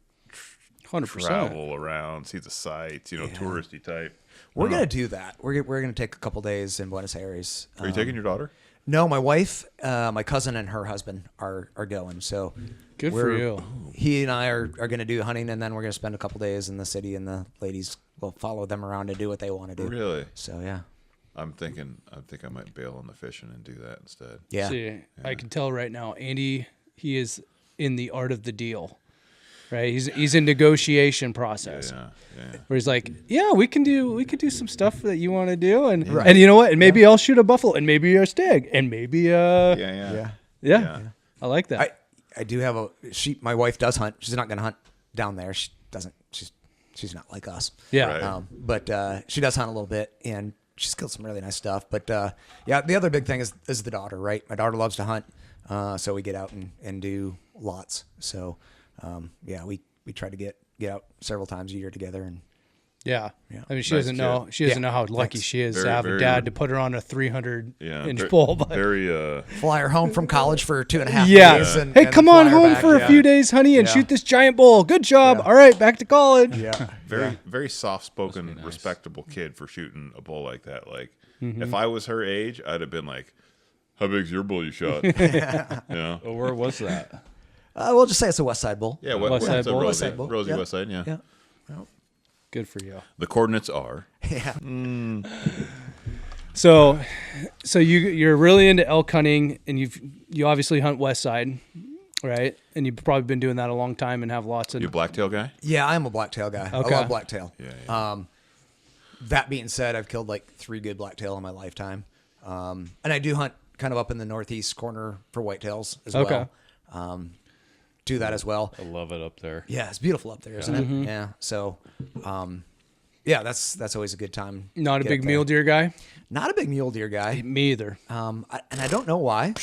100%. travel around, see the sights, touristy type. We're going to do that. We're going to take a couple days in Buenos Aires. Are you taking your daughter? No, my wife, my cousin, and her husband are going. So Good for you. He and I are going to do hunting, and then we're going to spend a couple days in the city, and the ladies will follow them around to do what they want to do. Really? So yeah, I think I might bail on the fishing and do that instead. yeah, See, I can tell right now, Andy, he is in the art of the deal. Right? He's in negotiation process. Yeah. Where he's like, yeah, we can do some stuff that you want to do, and you know what? And maybe I'll shoot a buffalo, and maybe a stag, and maybe Yeah. yeah. I like that. I do have my wife does hunt. She's not going to hunt down there. She doesn't. She's not like us. Yeah. Right. But she does hunt a little bit, and she's killed some really nice stuff. But yeah, the other big thing is the daughter, right? My daughter loves to hunt, so we get out and do lots. So yeah, we try to get out several times a year together, and Yeah. Yeah. I mean, she Nice doesn't know. kid. She doesn't Yeah. know how lucky Thanks. she is to Very, have a very- dad to put her on a 300-inch Yeah. pole. But Very fly her home from college for 2.5 yeah. days. And, Hey, and come fly on her home back. for a Yeah. few days, honey, and Yeah. shoot this giant bull. Good job. Yeah. All right, back to college. Yeah. very soft-spoken, nice. respectable kid for shooting a bull like that. Like, Mm-hmm. if I was her age, I'd have been like, "How big's your bull you shot?" Yeah, Oh, where was that? We'll just say it's a West Side Bull. yeah. West Side what's a Bull. Rosie? West Side Bull. Rosie Yeah. West Side. Yeah. Yeah. Good for you. The coordinates are. Yeah. So you're really into elk hunting, and you obviously hunt West Side. right? And you've probably been doing that a long time and have lots of. You a blacktail guy? Yeah, I'm a blacktail guy. Okay. I love blacktail. Yeah. That being said, I've killed like 3 good blacktail in my lifetime. And I do hunt kind of up in the northeast corner for whitetails as Okay. well. Do that as well. I love it up there. Yeah, it's beautiful up there, isn't it? Yeah. So, yeah, that's always a good time. Not a Get big up there. mule deer guy. Not a big mule deer guy. Me either. And I don't know why.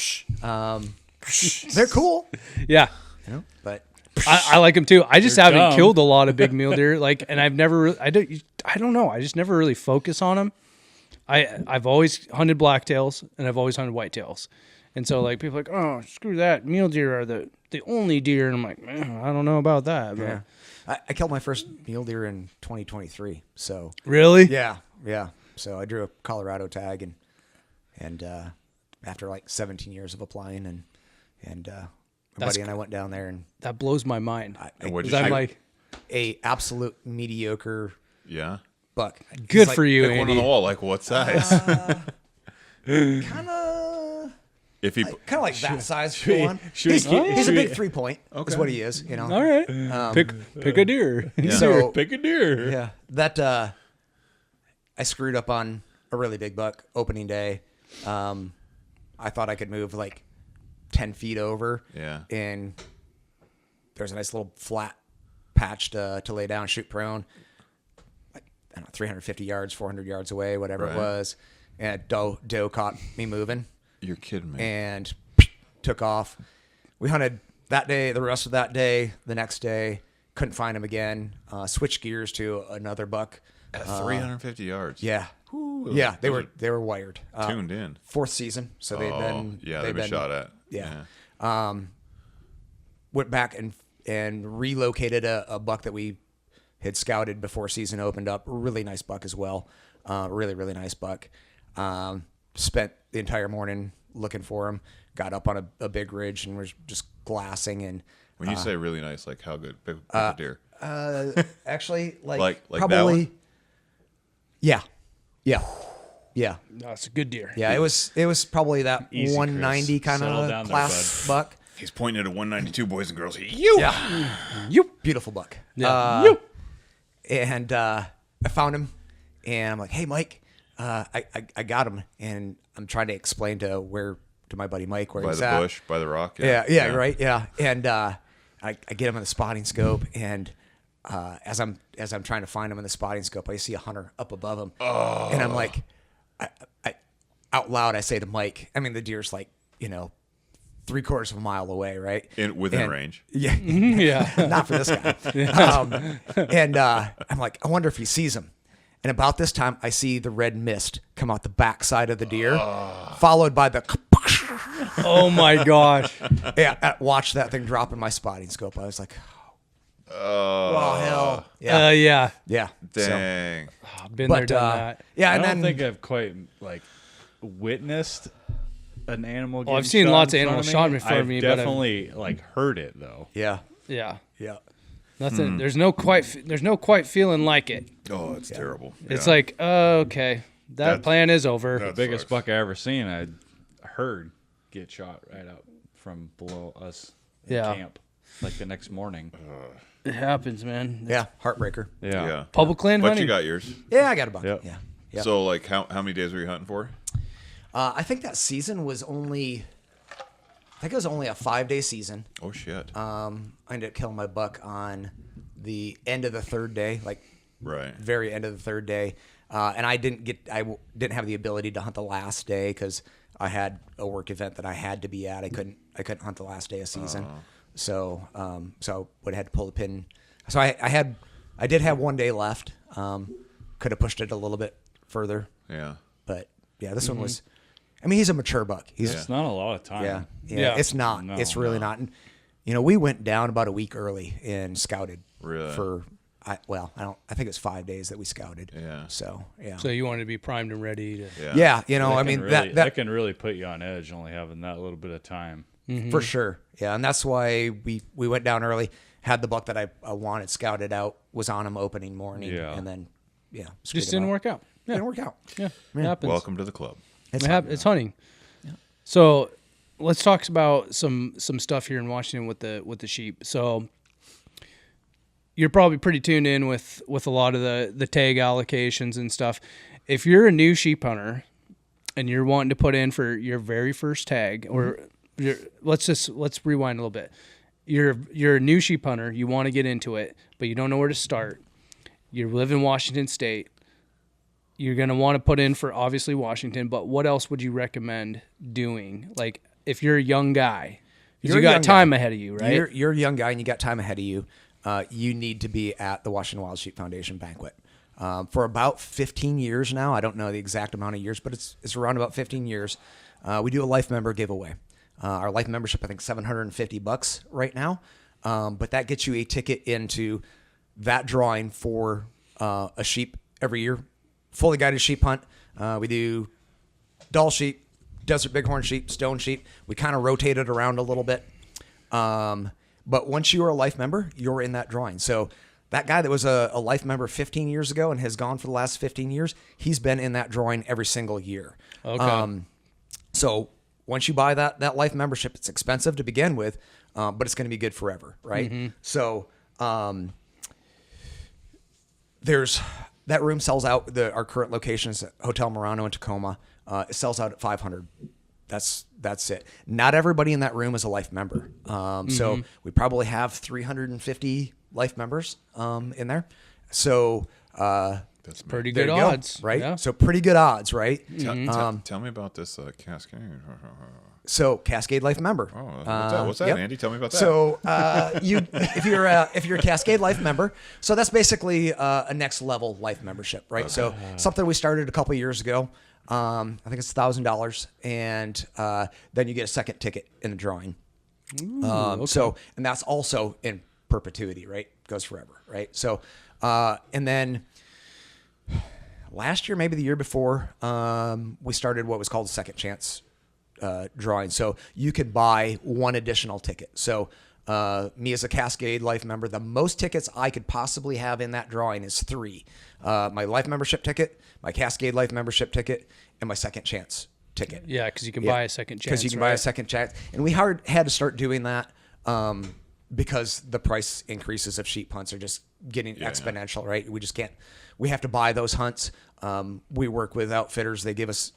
They're cool, Yeah. you know, but I like them too. I just They're haven't dumb. killed a lot of big mule deer. And I've never. I don't know. I just never really focus on them. I've always hunted blacktails and I've always hunted whitetails, and so like people are like, oh, screw that. Mule deer are the only deer, and I'm like, I don't know about that. But yeah. I killed my first mule deer in 2023. So really, yeah. So I drew a Colorado tag and after like 17 years of applying and my That's buddy and I went down there and that blows my mind. And what'd 'Cause you I'm shoot? like, a absolute mediocre Yeah. buck. good for you, Pick one on the Andy. wall. Like what size? Kind of If he like that size for we- one. should we He's, keep- he's a should we- big 3-point. Is what he is. You know. All right, pick a deer. So Pick a deer. yeah, that I screwed up on a really big buck opening day. I thought I could move like 10 feet over. Yeah. And there's a nice little flat patch to lay down, shoot prone. Like, I don't know, 350 yards, 400 yards away, whatever Right. it was. And doe caught me moving You're kidding me. and took off. We hunted that day, the rest of that day, the next day, couldn't find him again. Switched gears to another buck. At 350 yards. Yeah. Ooh, Yeah, they those were wired. are tuned in. 4th season, so they've been they've been shot at. Yeah. Went back and relocated a buck that we had scouted before season opened up. Really nice buck as well. Really nice buck. Spent the entire morning looking for him. Got up on a big ridge and was just glassing and When you say really nice, like how good? Pick a deer. actually Like that probably one? Yeah. No, it's a good deer. Yeah, it was probably that Easy, 190 Chris. kind Settle of down there, class buck. He's pointing at a 192, boys and girls. You. Yeah. Beautiful buck. Yeah. And I found him and I'm like, hey, Mike, I got him. And I'm trying to explain to my buddy Mike where By he's the at. bush, by the rock. Yeah, right. Yeah. And I get him in the spotting scope and as I'm trying to find him in the spotting scope, I see a hunter up above him. Oh. And I'm like, I out loud, I say to Mike, I mean, the deer's like, 3/4 of a mile away, right? Within And- range. Yeah. Yeah. Not for this guy. And I'm like, I wonder if he sees him. And about this time, I see the red mist come out the backside of the deer, followed by the. Oh my gosh. Yeah, I watched that thing drop in my spotting scope. I was like, oh hell, yeah, Yeah. yeah. So, Dang. I've been but there, done that. yeah, I and don't then think I've quite like witnessed an animal. Well, I've getting seen shot lots in of front animals shot in front of I've me, but I've- definitely like heard it though. yeah, Yeah. yeah. Nothing. There's no quite feeling like it. Oh, it's terrible. It's Yeah. like, okay, that That's- plan is over. The biggest buck I ever seen, I heard get shot right out from below us in Yeah. camp, like the next morning. It happens, man. Yeah, heartbreaker. Yeah. Public land But hunting. you got yours. Yeah, I got a buck. Yep. Yeah, yeah. So, like, how many days were you hunting for? I think that season was only. I think it was only a 5-day season. Oh, shit. I ended up killing my buck on the end of the 3rd day, like right. very end of the 3rd day, and I didn't have the ability to hunt the last day because I had a work event that I had to be at. I couldn't hunt the last day of season, so I would have had to pull the pin. So I did have 1 day left. Could have pushed it a little bit further, Yeah. but yeah, this one was. I mean, he's a mature buck. He's It's not a lot of time. yeah, Yeah. It's not. No, it's really not. And, we went down about a week early and scouted. Really? For I think it's 5 days that we scouted. Yeah. So yeah. So you wanted to be primed and ready to. Yeah. yeah, That I can mean really, that can really put you on edge only having that little bit of time. for sure. Yeah, and that's why we went down early. Had the buck that I wanted scouted out, was on him opening morning, Yeah. and then Just didn't work out. Yeah. Didn't work out. Yeah. It happens. Welcome to the club. It's hunting. So let's talk about some stuff here in Washington with the sheep. So you're probably pretty tuned in with a lot of the tag allocations and stuff. If you're a new sheep hunter and you're wanting to put in for your very first tag, or let's rewind a little bit. You're a new sheep hunter. You want to get into it, but you don't know where to start. You live in Washington State. You're going to want to put in for obviously Washington, but what else would you recommend doing? Like if you're a young guy, because you got time ahead of you, right? You're a young guy and you got time ahead of you. You need to be at the Washington Wild Sheep Foundation banquet. For about 15 years now, I don't know the exact amount of years, but it's around about 15 years. We do a life member giveaway. Our life membership, I think, $750 right now, but that gets you a ticket into that drawing for a sheep every year, fully guided sheep hunt. We do Dall sheep, desert bighorn sheep, stone sheep. We kind of rotate it around a little bit. But once you are a life member, you're in that drawing. So that guy that was a life member 15 years ago and has gone for the last 15 years, he's been in that drawing every single year. Okay. So once you buy that life membership, it's expensive to begin with, but it's going to be good forever, right? Mm-hmm. So there's that room sells out. Our current location is at Hotel Murano in Tacoma. It sells out at $500. That's it. Not everybody in that room is a life member. So we probably have 350 life members in there. So That's pretty good odds, right? Yeah. So pretty good odds, right? Tell me about this Cascade. So Cascade Life member. Oh, what's that, yep. Andy? Tell me about that. So if you're a Cascade Life member, so that's basically a next level life membership, right? Okay. So something we started a couple years ago. I think it's $1,000, and then you get a second ticket in the drawing. Ooh, okay. So, and that's also in perpetuity, right? Goes forever, right? So, and then last year, maybe the year before, we started what was called a second chance drawing. So you could buy one additional ticket. So me as a Cascade Life member, the most tickets I could possibly have in that drawing is 3. My life membership ticket, my Cascade Life membership ticket, and my second chance ticket. Yeah, because you can buy a second chance. Because you can buy a second chance. And we had to start doing that because the price increases of sheep hunts are just getting exponential, right? We just can't. We have to buy those hunts. We work with outfitters. They give us,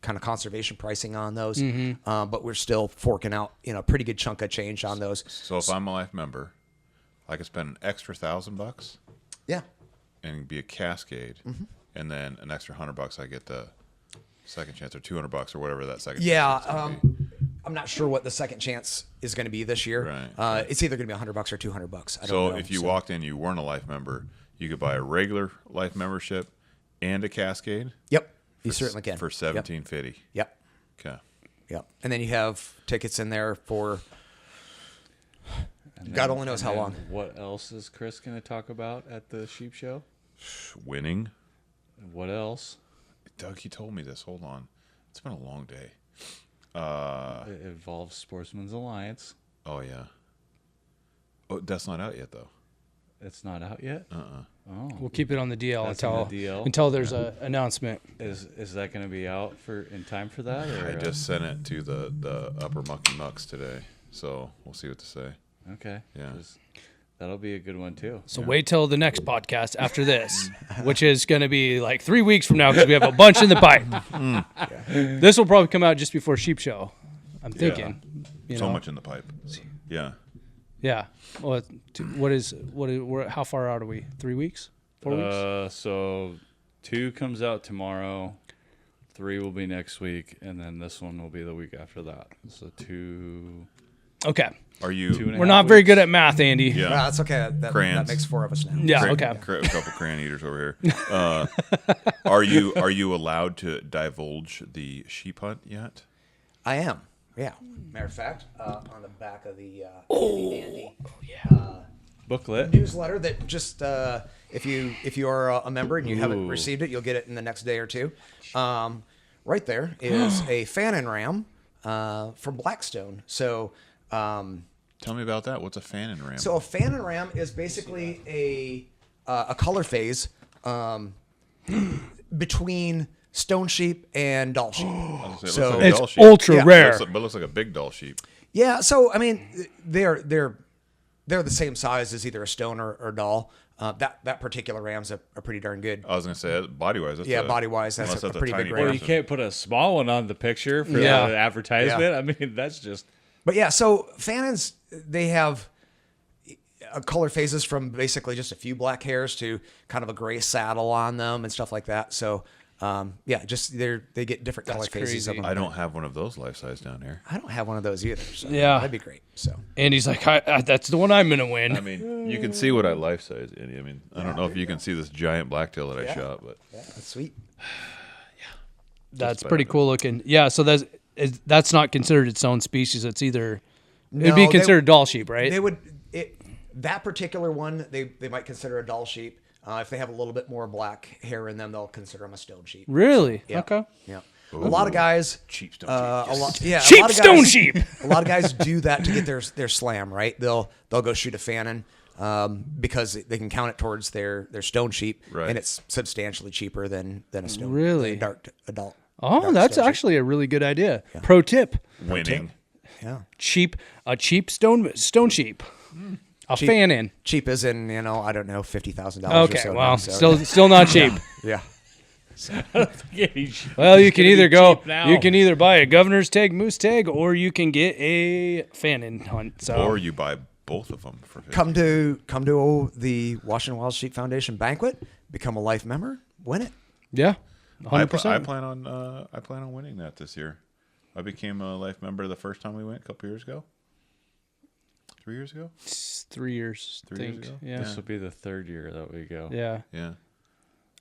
kind of conservation pricing on those, but we're still forking out, a pretty good chunk of change on those. So if I'm a life member, I could spend an extra $1,000. Yeah. And be a Cascade, and then an extra $100, I get the second chance, or $200 or whatever that second. Yeah. chance is I'm not sure what the second chance is going to be this year. Right. It's either going to be $100 or $200. I don't know. So if you walked in, you weren't a life member, you could buy a regular life membership and a Cascade. Yep. You certainly can. For $1,750. Yep. Okay. Yep. And then you have tickets in there for God only knows how long. What else is Chris going to talk about at the sheep show? Winning. What else? Doug, he told me this. Hold on. It's been a long day. It involves Sportsman's Alliance. Oh, yeah. Oh, that's not out yet, though. It's not out yet? Oh. We'll keep it on the DL That's on the DL? until there's an announcement. Is that going to be out in time for that? Or, I just sent it to the Upper Mucky Mucks today, so we'll see what to say. Okay. Yeah. That'll be a good one, too. So wait till the next podcast after this, which is going to be like 3 weeks from now because we have a bunch in the pipe. This will probably come out just before Sheep Show, I'm thinking. So much in the pipe. Yeah. Yeah. Well, how far out are we? 3 weeks? 4 weeks? So 2 comes out tomorrow. 3 will be next week, and then this one will be the week after that. So 2. Okay. Are you? We're not very good at math, Andy. Yeah. Well, that's okay. That makes 4 of us now. Yeah. Okay. A couple crayon eaters over here. Are you allowed to divulge the sheep hunt yet? I am. Yeah. Matter of fact, on the back of the Andy booklet newsletter that just if you are a member and you haven't received it, you'll get it in the next day or 2. Right there is a Fannin ram from Blackstone. So. Tell me about that. What's a Fannin ram? So a Fannin ram is basically a color phase between stone sheep and Dall sheep. I was gonna say, it So- looks like a It's Dall sheep. ultra Yeah. rare. But it looks like a big Dall sheep. Yeah, so I mean, they're the same size as either a stone or Dall. That particular ram's a pretty darn good. I was gonna say body wise. Body wise, that's unless a pretty big ram. Well, you can't put a small one on the picture for Yeah. the advertisement. Yeah. I mean, that's just But yeah, so Fannons, they have color phases from basically just a few black hairs to kind of a gray saddle on them and stuff like that. So just they get different color phases of crazy. them. I don't have one of those life size down here. I don't have one of those either. So Yeah. that'd be great. So Andy's like, that's the one I'm going to win. I mean, you can see what I life size. I mean, I don't know if you can see this giant blacktail that I shot, but that's sweet. That's about pretty it. cool looking. Yeah, so that's not considered its own species. It's either it'd No, be they- considered Dall sheep, right? They would that particular one they might consider a Dall sheep. If they have a little bit more black hair in them, they'll consider them a stone sheep. Really? Yeah. Okay. Yeah. A lot of guys cheap stone a Cheap lot of stone guys- sheep. A lot of guys do that to get their slam, right? They'll go shoot a Fannin because they can count it towards their stone sheep, Right. and it's substantially cheaper than a stone. Really? a dark adult. Oh, dark that's stone sheep. actually a really good idea. Pro tip: winning. Yeah. a cheap stone sheep, a Cheap. Fannin. Cheap as in I don't know $50,000. Or Okay, so well, now, so, still not cheap. yeah. Well, you can either go, cheap now. you can either buy a governor's tag, moose tag, or you can get a Fannin hunt. So Or you buy both of them for 50. Come to the Washington Wild Sheep Foundation banquet, become a life member, win it. yeah, I 100%. plan on winning that this year. I became a life member the first time we went a couple years ago. 3 years ago? It's 3 years. 3 years think. ago? Yeah. this will be the third year that we go. Yeah. Yeah.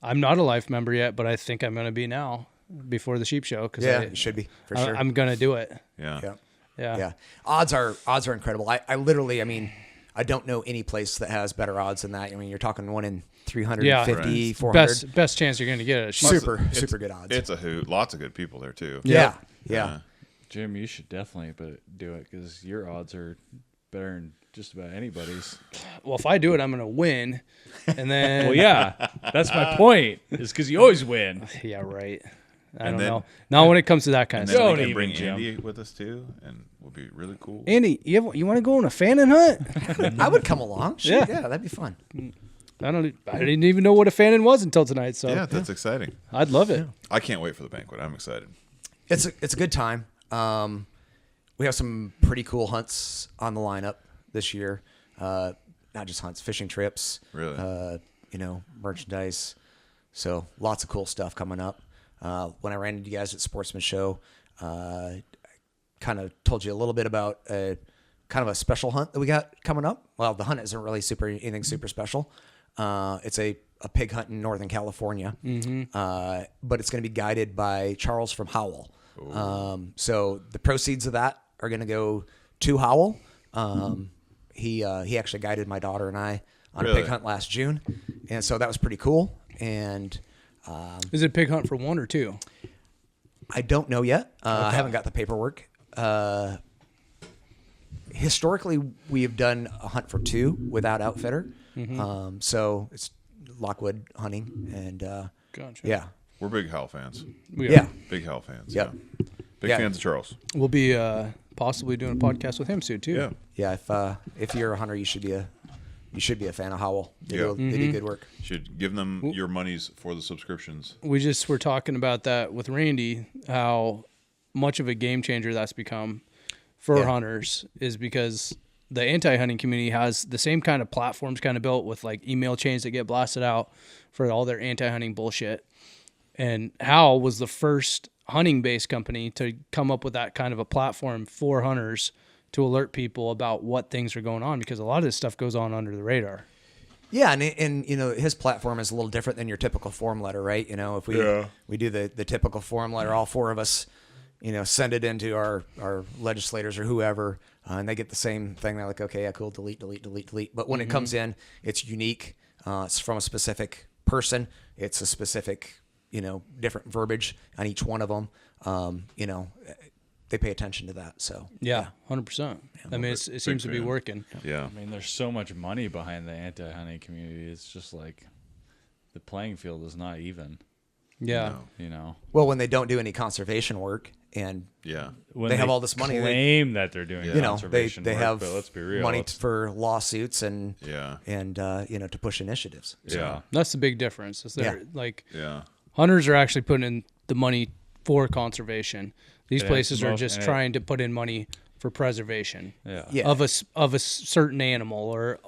I'm not a life member yet, but I think I'm going to be now before the sheep show because Yeah, it should be for sure. I'm going to do it. Yeah. yeah. Yeah. Yeah. Odds are incredible. I literally, I don't know any place that has better odds than that. I mean, you're talking 1 in 350, Yeah. 400. Best chance you're going to get at a sheep. Super good odds. It's a hoot. Lots of good people there too. yeah. Jim, you should definitely do it because your odds are better than just about anybody's. Well, if I do it, I'm going to win. And then Well, yeah, that's my point. Is because you always win. Yeah, right. I And don't then- know. Not when it comes to that kind And of then stuff. we Don't can bring even, Jim. Andy with us too, and we'll be really cool. Andy, you want to go on a Fannin hunt? I would come along. Shoot, Yeah. yeah, that'd be fun. I didn't even know what a Fannin was until tonight, so Yeah, that's exciting. I'd love it. I can't wait for the banquet. I'm excited. It's a good time. We have some pretty cool hunts on the lineup this year. Not just hunts, fishing trips. Really? Merchandise. So lots of cool stuff coming up. When I ran into you guys at Sportsman Show, kind of told you a little bit about kind of a special hunt that we got coming up. Well, the hunt isn't really anything super special. It's a pig hunt in Northern California, but it's going to be guided by Charles from Howell. So the proceeds of that are going to go to Howell. He actually guided my daughter and I on a Really? pig hunt last June, and so that was pretty cool. And Is it a pig hunt for 1 or 2? I don't know yet. I haven't got the paperwork. Historically, we have done a hunt for 2 without outfitter. So it's Lockwood hunting, and Gotcha. yeah, We're big Hal fans. We are. yeah, Big Hal fans. Yep. Yeah. Big Yeah. fans of Charles. We'll be possibly doing a podcast with him soon too. Yeah. yeah. If you're a hunter, you should be a fan of Howell. They Yeah. do good work. Should give them your monies for the subscriptions. We just were talking about that with Randy, how much of a game changer that's become for Yeah. hunters is because the anti-hunting community has the same kind of platforms kind of built with like email chains that get blasted out for all their anti-hunting bullshit. And Howell was the first hunting-based company to come up with that kind of a platform for hunters to alert people about what things are going on, because a lot of this stuff goes on under the radar. Yeah, and his platform is a little different than your typical form letter, right? If we do the typical form letter, all 4 of us, send it into our legislators or whoever, and they get the same thing. They're like, okay, yeah, cool, delete. But when it comes in, it's unique. It's from a specific person. It's a specific, different verbiage on each one of them. They pay attention to that. So Yeah, 100%. I mean, it seems to be fan. working. Yeah. I mean, there's so much money behind the anti-hunting community. It's just like the playing field is not even. Yeah. You know, Well, when they don't do any conservation work and Yeah. when they have all this money, claim that they're doing you know, conservation they work, have but let's be real, money it's- for lawsuits and Yeah. you know, to push initiatives. yeah. That's the big difference. Is there Yeah. like Yeah. hunters are actually putting in the money for conservation. These Yeah, places it's are most- just and it- trying to put in money for preservation Yeah. Yeah. of of a certain animal or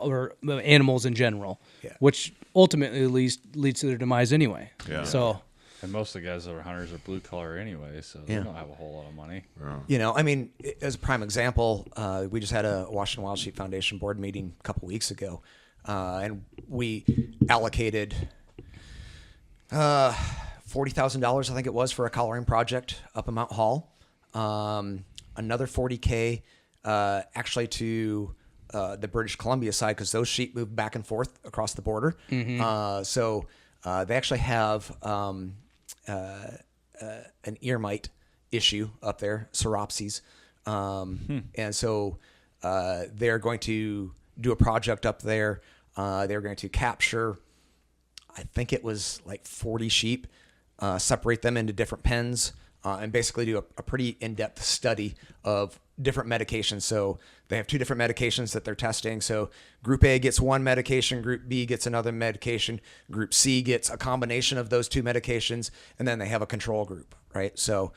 animals in general, Yeah. which ultimately leads to their demise anyway. Yeah. So And most of the guys that are hunters are blue collar anyway, so they don't have a whole lot of money. You know, I mean, as a prime example, we just had a Washington Wild Sheep Foundation board meeting a couple weeks ago, and we allocated $40,000, I think it was, for a collaring project up in Mount Hall. Another $40K actually to the British Columbia side because those sheep move back and forth across the border. So they actually have an ear mite issue up there, Seropses. And so they're going to do a project up there. They're going to capture, I think it was like 40 sheep, separate them into different pens, and basically do a pretty in-depth study of different medications. So they have 2 different medications that they're testing. So Group A gets one medication, Group B gets another medication, Group C gets a combination of those 2 medications, and then they have a control group, right? So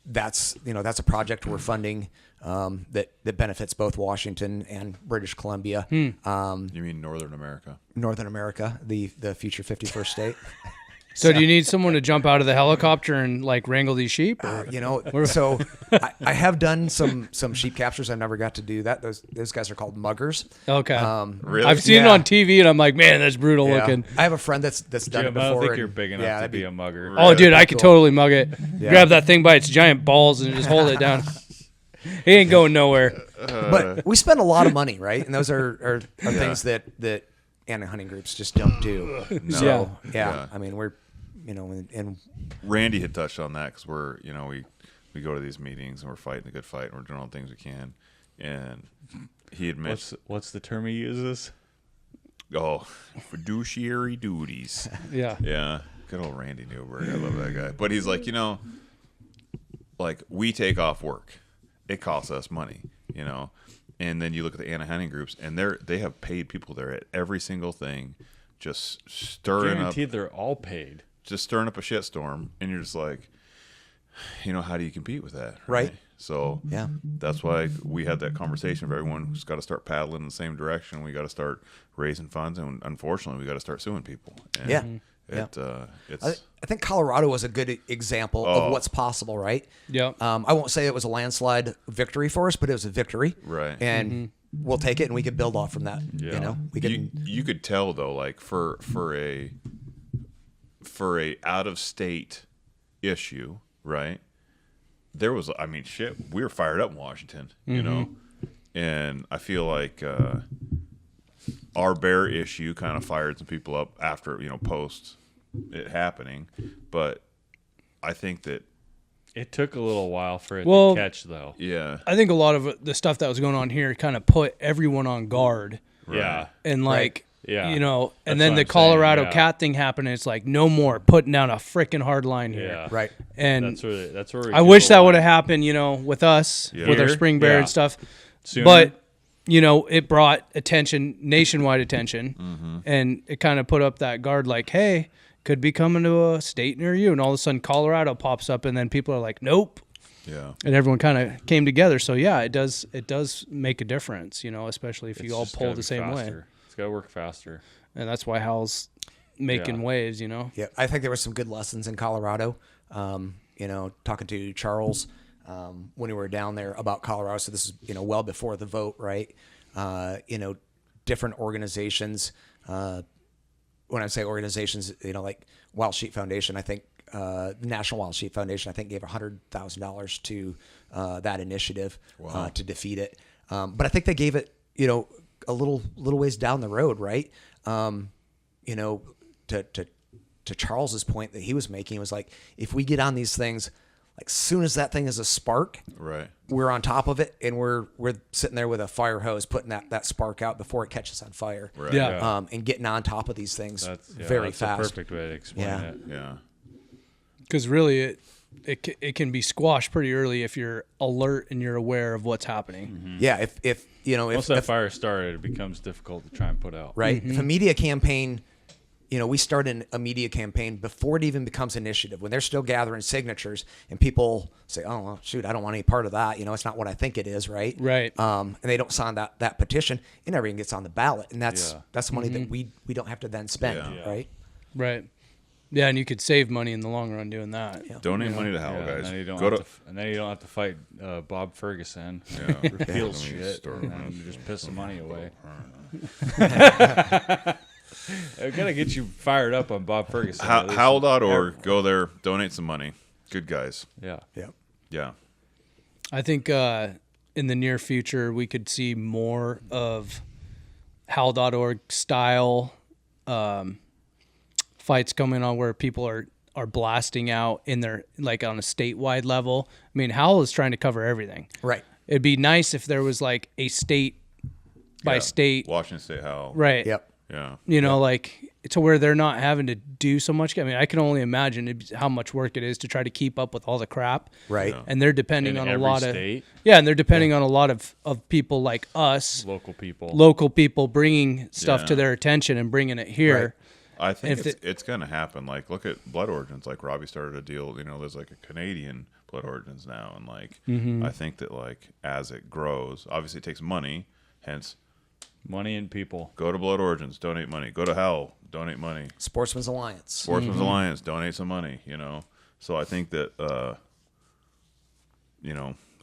that's a project we're funding that benefits both Washington and British Columbia, You mean Northern America? Northern America, the future 51st state. So do you need someone to jump out of the helicopter and like wrangle these sheep? Or? You know, so I have done some sheep captures. I never got to do that. Those guys are called muggers. Okay. Really? I've seen it Yeah. on TV and I'm like, man, that's brutal Yeah. looking. I have a friend that's done Jim, it I before. don't think and- you're big enough yeah, to that'd be a mugger. Oh, dude, I could Cool. totally mug it. Yeah. Grab that thing by its giant balls and just hold it down. He ain't going nowhere. But we spend a lot of money, right? And those are things that anti-hunting groups just don't do. No. So yeah, Yeah. I mean we're and Randy had touched on that because we're, we go to these meetings and we're fighting a good fight and we're doing all the things we can. And he admits, What's the term he uses? fiduciary duties. Yeah. Yeah. Good old Randy Newberg. I love that guy. But he's like, like we take off work. It costs us money, And then you look at the anti-hunting groups and they have paid people there at every single thing, just stirring Guaranteed they're all paid. up a shitstorm. And you're just like, how do you compete with that? Right. So yeah. that's why we had that conversation of everyone's got to start paddling in the same direction. We got to start raising funds, and unfortunately, we got to start suing people. And Yeah. It's I think Colorado was a good example of what's possible, right? Yep. I won't say it was a landslide victory for us, but it was a victory. Right. And we'll take it and we can build off from that. Yeah. We can. you could tell though, like for a out of state issue, right? There was, we were fired up in Washington, and I feel like our bear issue kind of fired some people up after, post it happening. But I think that, It took a little while for it Well- to catch, though. yeah, I think a lot of the stuff that was going on here kind of put everyone on guard. Yeah. And like, Yeah. and That's then what the I'm saying, Colorado yeah. cat thing happened. And it's like, no more putting down a freaking hard line here. Yeah. Right. And That's where we I drew wish the that would have line. happened, with us, Yeah. with our Here? spring bear Yeah. and stuff. Sooner. But, it brought nationwide attention, and it kind of put up that guard like, hey, could be coming to a state near you. And all of a sudden Colorado pops up, and then people are like, nope. yeah. And everyone kind of came together. So, yeah, it does make a difference, especially if It's you all just pull gotta the be same way. faster. It's got to work faster. And that's why Hal's making Yeah. waves, Yeah, I think there were some good lessons in Colorado. Talking to Charles when we were down there about Colorado. So this is well before the vote, right? Different organizations. When I say organizations, like Wild Sheep Foundation, I think the National Wild Sheep Foundation, I think gave $100,000 to that initiative to defeat it. But I think they gave it, a little ways down the road, right? To Charles's point that he was making, it was like, if we get on these things, Like, soon as that thing is a spark, Right. we're on top of it, and we're sitting there with a fire hose putting that spark out before it catches on fire. Right. Yeah. And getting on top of these things That's very that's fast. the perfect way to explain Yeah. it. Yeah. Because really, it can be squashed pretty early if you're alert and you're aware of what's happening. Yeah, if Once that fire started, it becomes difficult to try and put out. right, if a media campaign, we started a media campaign before it even becomes initiative, when they're still gathering signatures, and people say, "Oh, well, shoot, I don't want any part of that. It's not what I think it is." Right. Right. And they don't sign that petition, it never even gets on the ballot, and that's money that we don't have to then spend. Yeah. Right. Right. Yeah, and you could save money in the long run doing that. Yeah. Donate money to Hal, Yeah, guys. and then you don't Go have to. to, and then you don't have to fight Bob Ferguson. Yeah. Repeal Yeah. shit, Start and then with- you just piss the money away. I gotta get you fired up on Bob Ferguson. at least. Howl.org. Go there. Donate some money. Good guys. Yeah. Yeah. Yeah. I think in the near future we could see more of Howl.org style fights coming on where people are blasting out in their, like, on a statewide level. I mean, Howl is trying to cover everything. Right. It'd be nice if there was like a state by Yeah. state, Washington State Howl. right? Yep. Yeah. Like, to where they're not having to do so much. I mean, I can only imagine how much work it is to try to keep up with all the crap. Right. Yeah. And they're depending In on a every lot state? and they're depending on a lot of people like us, Local people. bringing stuff to Yeah. their attention and bringing it here. I think If it's going to happen. Like, look at blood origins. Like, Robbie started a deal. There's like a Canadian blood origins now, and like, I think that, like, as it grows, obviously it takes money. Hence, Money and people. go to Blood Origins, donate money. Go to Hell, donate money. Sportsman's Alliance. Sportsman's Alliance, donate some money. So I think that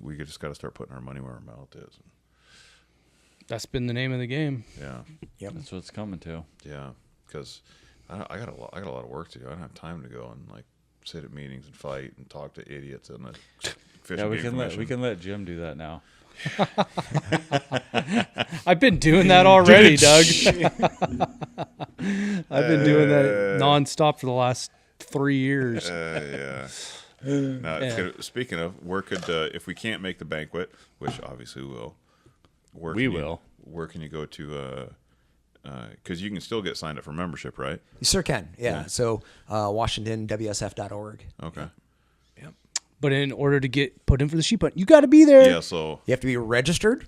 we just got to start putting our money where our mouth is. That's been the name of the game. Yeah, Yep. That's what it's coming to. yeah. Because I got a lot of work to do. I don't have time to go and, like, sit at meetings and fight and talk to idiots and the fish Yeah, and we game can commission. let Jim do that now. I've been doing that already, Doug. I've been doing that nonstop for the last 3 years. Yeah. Now, speaking of, where could if we can't make the banquet, which obviously we will, where can you go to? Because you can still get signed up for membership, right? You sure can. Yeah. So WashingtonWSF.org. Okay. But in order to get put in for the sheep hunt, you got to be there. Yeah. So You have to be registered.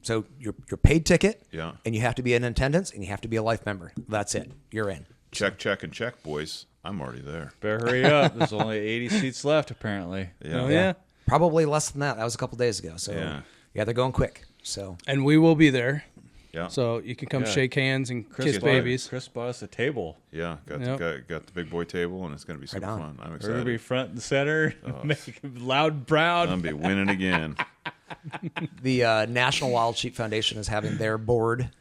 So your paid ticket. Yeah. And you have to be in attendance, and you have to be a life member. That's it. You're in. check, and check, boys. I'm already there. Better hurry up. There's only 80 seats left, apparently. Yeah. Oh, yeah. Probably less than that. That was a couple days ago. So Yeah. they're going quick. So And we will be there. Yeah. So you can come Yeah. shake hands and kiss bought- babies. Chris bought us a table. Yeah. Got Yep. got the big boy table, and it's gonna be super on. fun. I'm We're going to be excited. front and center, make it loud and proud. I'm gonna be winning again. the National Wild Sheep Foundation is having their board,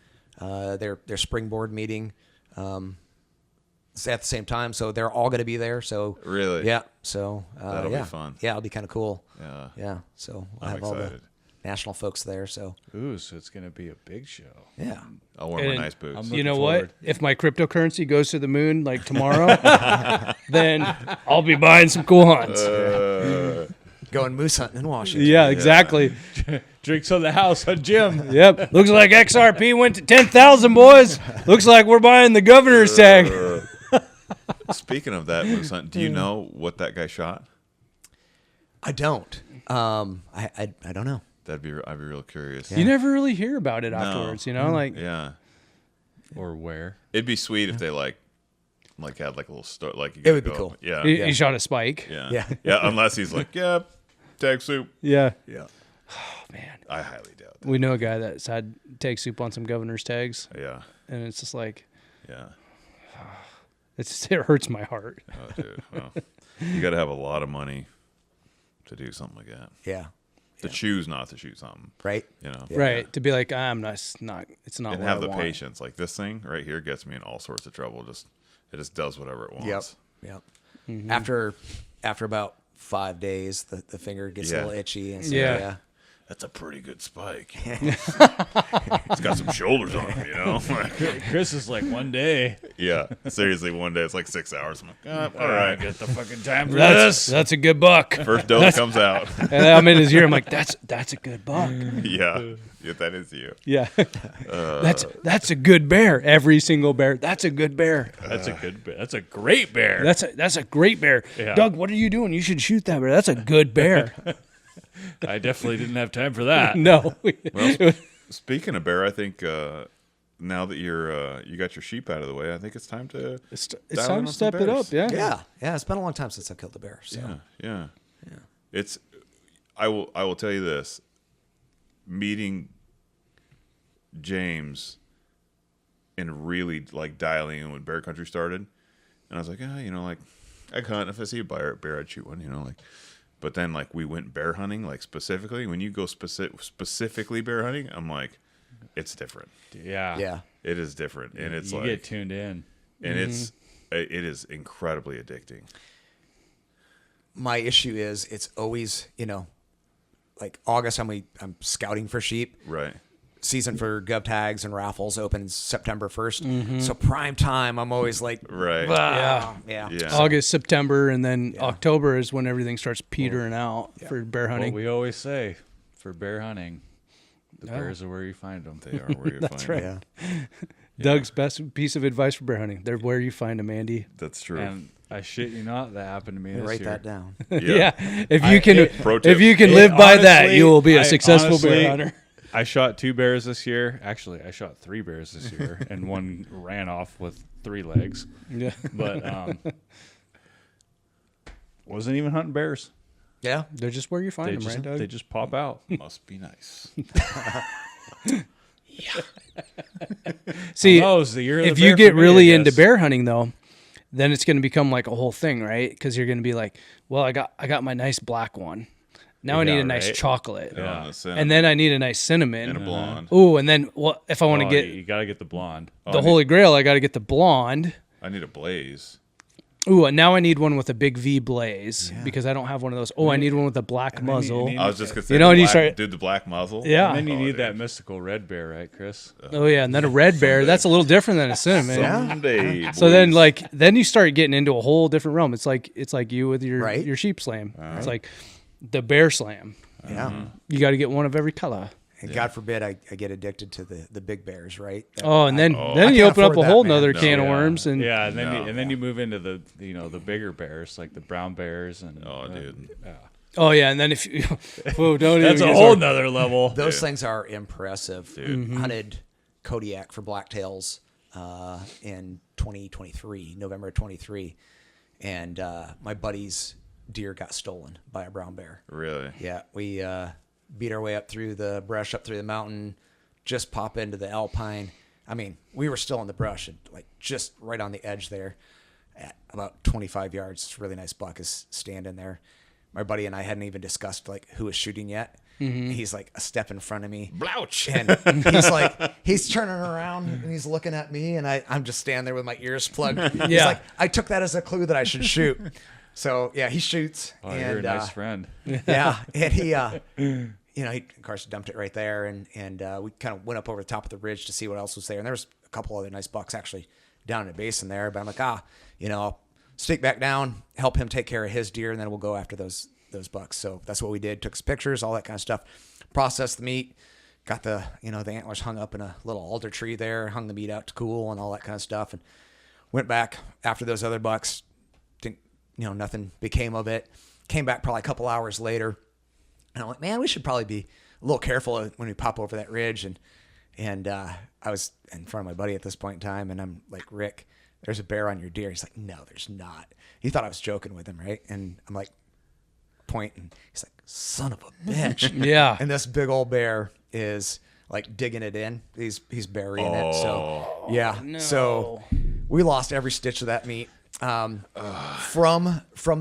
their spring board meeting. It's at the same time, so they're all going to be there. So Really? yeah. So That'll be yeah. fun. Yeah, it'll be kind of cool. Yeah. Yeah. So we'll I'm have all the excited. national folks there. So Ooh, so it's going to be a big show. yeah. I'll wear my And nice boots. I'm You know Looking what? forward. If my cryptocurrency goes to the moon like tomorrow, then I'll be buying some cool hunts. Going moose hunting in Washington. Yeah, exactly. Drinks on the house on Jim. Yep. Looks like XRP went to 10,000, boys. Looks like we're buying the governor's tag. Speaking of that moose hunt, do you know what that guy shot? I don't. I don't know. I'd be real curious. You never really hear about it afterwards, like Yeah. Or where? It'd be sweet if they like had like a little story. Like, you It gotta would be go. cool. Yeah. he, Yeah. he shot a spike. Yeah. Unless he's like, yeah, tag soup. Yeah. Yeah. Man. I highly doubt that. We know a guy that's had take soup on some governor's tags, Yeah. and it's just like, Yeah. it hurts my heart. Oh, dude. Well, you got to have a lot of money to do something like that. Yeah. To choose not to shoot something. Right. Yeah. Right. To be like, it's not And what have I the want. patience. Like, this thing right here gets me in all sorts of trouble. It just does whatever it wants. Yep. After about 5 days, the finger gets a Yeah. little itchy. And so, Yeah. yeah. that's a pretty good spike. It's got some shoulders on it, you know? Chris is like, one day. Yeah, seriously, one day it's like 6 hours. I'm like, all right. Get the fucking time for That's a good buck. First dose comes out. And I'm in his ear. I'm like, that's a good buck. Yeah, that is you. Yeah, that's a good bear. Every single bear. That's a good bear. That's a good bear. That's a great bear. That's a great bear. Yeah. Doug, what are you doing? You should shoot that bear. That's a good bear. I definitely didn't have time for that. No. Well, speaking of bear, I think now that you got your sheep out of the way, I think it's time to It's dial time in to on some step it bears. up. Yeah. Yeah. It's been a long time since I killed a bear. So Yeah. It's I will tell you this. Meeting James and really like dialing in when bear country started, and I was like, like I hunt. If I see a bear, I'd shoot one. Like, but then like we went bear hunting, like specifically. When you go specifically bear hunting, I'm like, it's different. Yeah. yeah. It is different, and it's You like, get tuned in. and it is incredibly addicting. My issue is it's always, like August, I'm scouting for sheep. Right. Season for gov tags and raffles opens September 1st. So prime time, I'm always like, Right. Yeah. yeah. August, September, and then October is when everything starts petering out for bear What hunting. we always say for bear hunting, the bears are where you find them. They are where you That's find right. them. Yeah. Doug's best piece of advice for bear hunting. They're where you find them, Andy. That's true. And I shit you not, that happened to me this Write year. that down. Yeah. If you can, Pro tip. if you can live by that, Honestly, you will be a I successful honestly- bear hunter. I shot 2 bears this year. Actually, I shot 3 bears this year, and one ran off with 3 legs. Yeah. But wasn't even hunting bears. Yeah. They're just where you find They them, just, right, Doug? they just pop out. Must be nice. See, Oh, it's the year of the if bear you get for me, really I into guess. bear hunting, though, then it's going to become like a whole thing, right? Because you're going to be like, well, I got my nice black one. Now I need Yeah, a nice right. chocolate, Yeah. and then I need a nice cinnamon. and a blonde. Oh, and then if I want to Oh, get you got to get the blonde. the Holy Grail, I got to get the blonde. I need a blaze. Ooh, and now I need one with a big V blaze because I don't have one of those. Oh, I need one with a black muzzle. I was just gonna say, You know, the and you black, start- dude, the black muzzle. Yeah. And then you Oh, need dude. that mystical red bear, right, Chris? Oh yeah, and then a red bear. That's a little different than a cinnamon. Someday, So then, boys. then you start getting into a whole different realm. It's like you with your Right. your sheep slam. It's like the bear slam. Yeah. You got to get one of every color. And God forbid I get addicted to the big bears, right? Oh, and then I then you can't open up afford a that, whole man. nother No. can of Yeah. worms, and Yeah, and then No. and then you move into the the bigger bears, like the brown bears and Oh, dude. oh yeah, and then if you whoa, don't that's even a get whole started. nother level. Those things are impressive. Mm-hmm. Hunted Kodiak for blacktails in 2023, November of 23. And my buddy's deer got stolen by a brown bear. Really? Yeah, we beat our way up through the brush, up through the mountain, just pop into the alpine. I mean, we were still in the brush, and like just right on the edge there at about 25 yards. It's a really nice buck is standing there. My buddy and I hadn't even discussed like who was shooting yet. He's like a step in front of me. Blouch. And he's turning around and he's looking at me, and I'm just standing there with my ears plugged. He's Yeah. like, I took that as a clue that I should shoot. So yeah, he shoots. Oh, and you're a nice friend. yeah, and he he of course dumped it right there, and we kind of went up over the top of the ridge to see what else was there, and there was a couple other nice bucks actually down in the basin there. But I'm like, I'll stick back down, help him take care of his deer, and then we'll go after those bucks. So that's what we did. Took us pictures, all that kind of stuff. Processed the meat. Got the the antlers hung up in a little alder tree there. Hung the meat out to cool and all that kind of stuff. And went back after those other bucks. Didn't nothing became of it. Came back probably a couple hours later, and I'm like, man, we should probably be a little careful when we pop over that ridge. And I was in front of my buddy at this point in time, and I'm like, Rick, there's a bear on your deer. He's like, no, there's not. He thought I was joking with him, right? And I'm like, point, and he's like, son of a bitch. Yeah. And this big old bear is like digging it in. He's burying it. So yeah. no. So we lost every stitch of that meat. From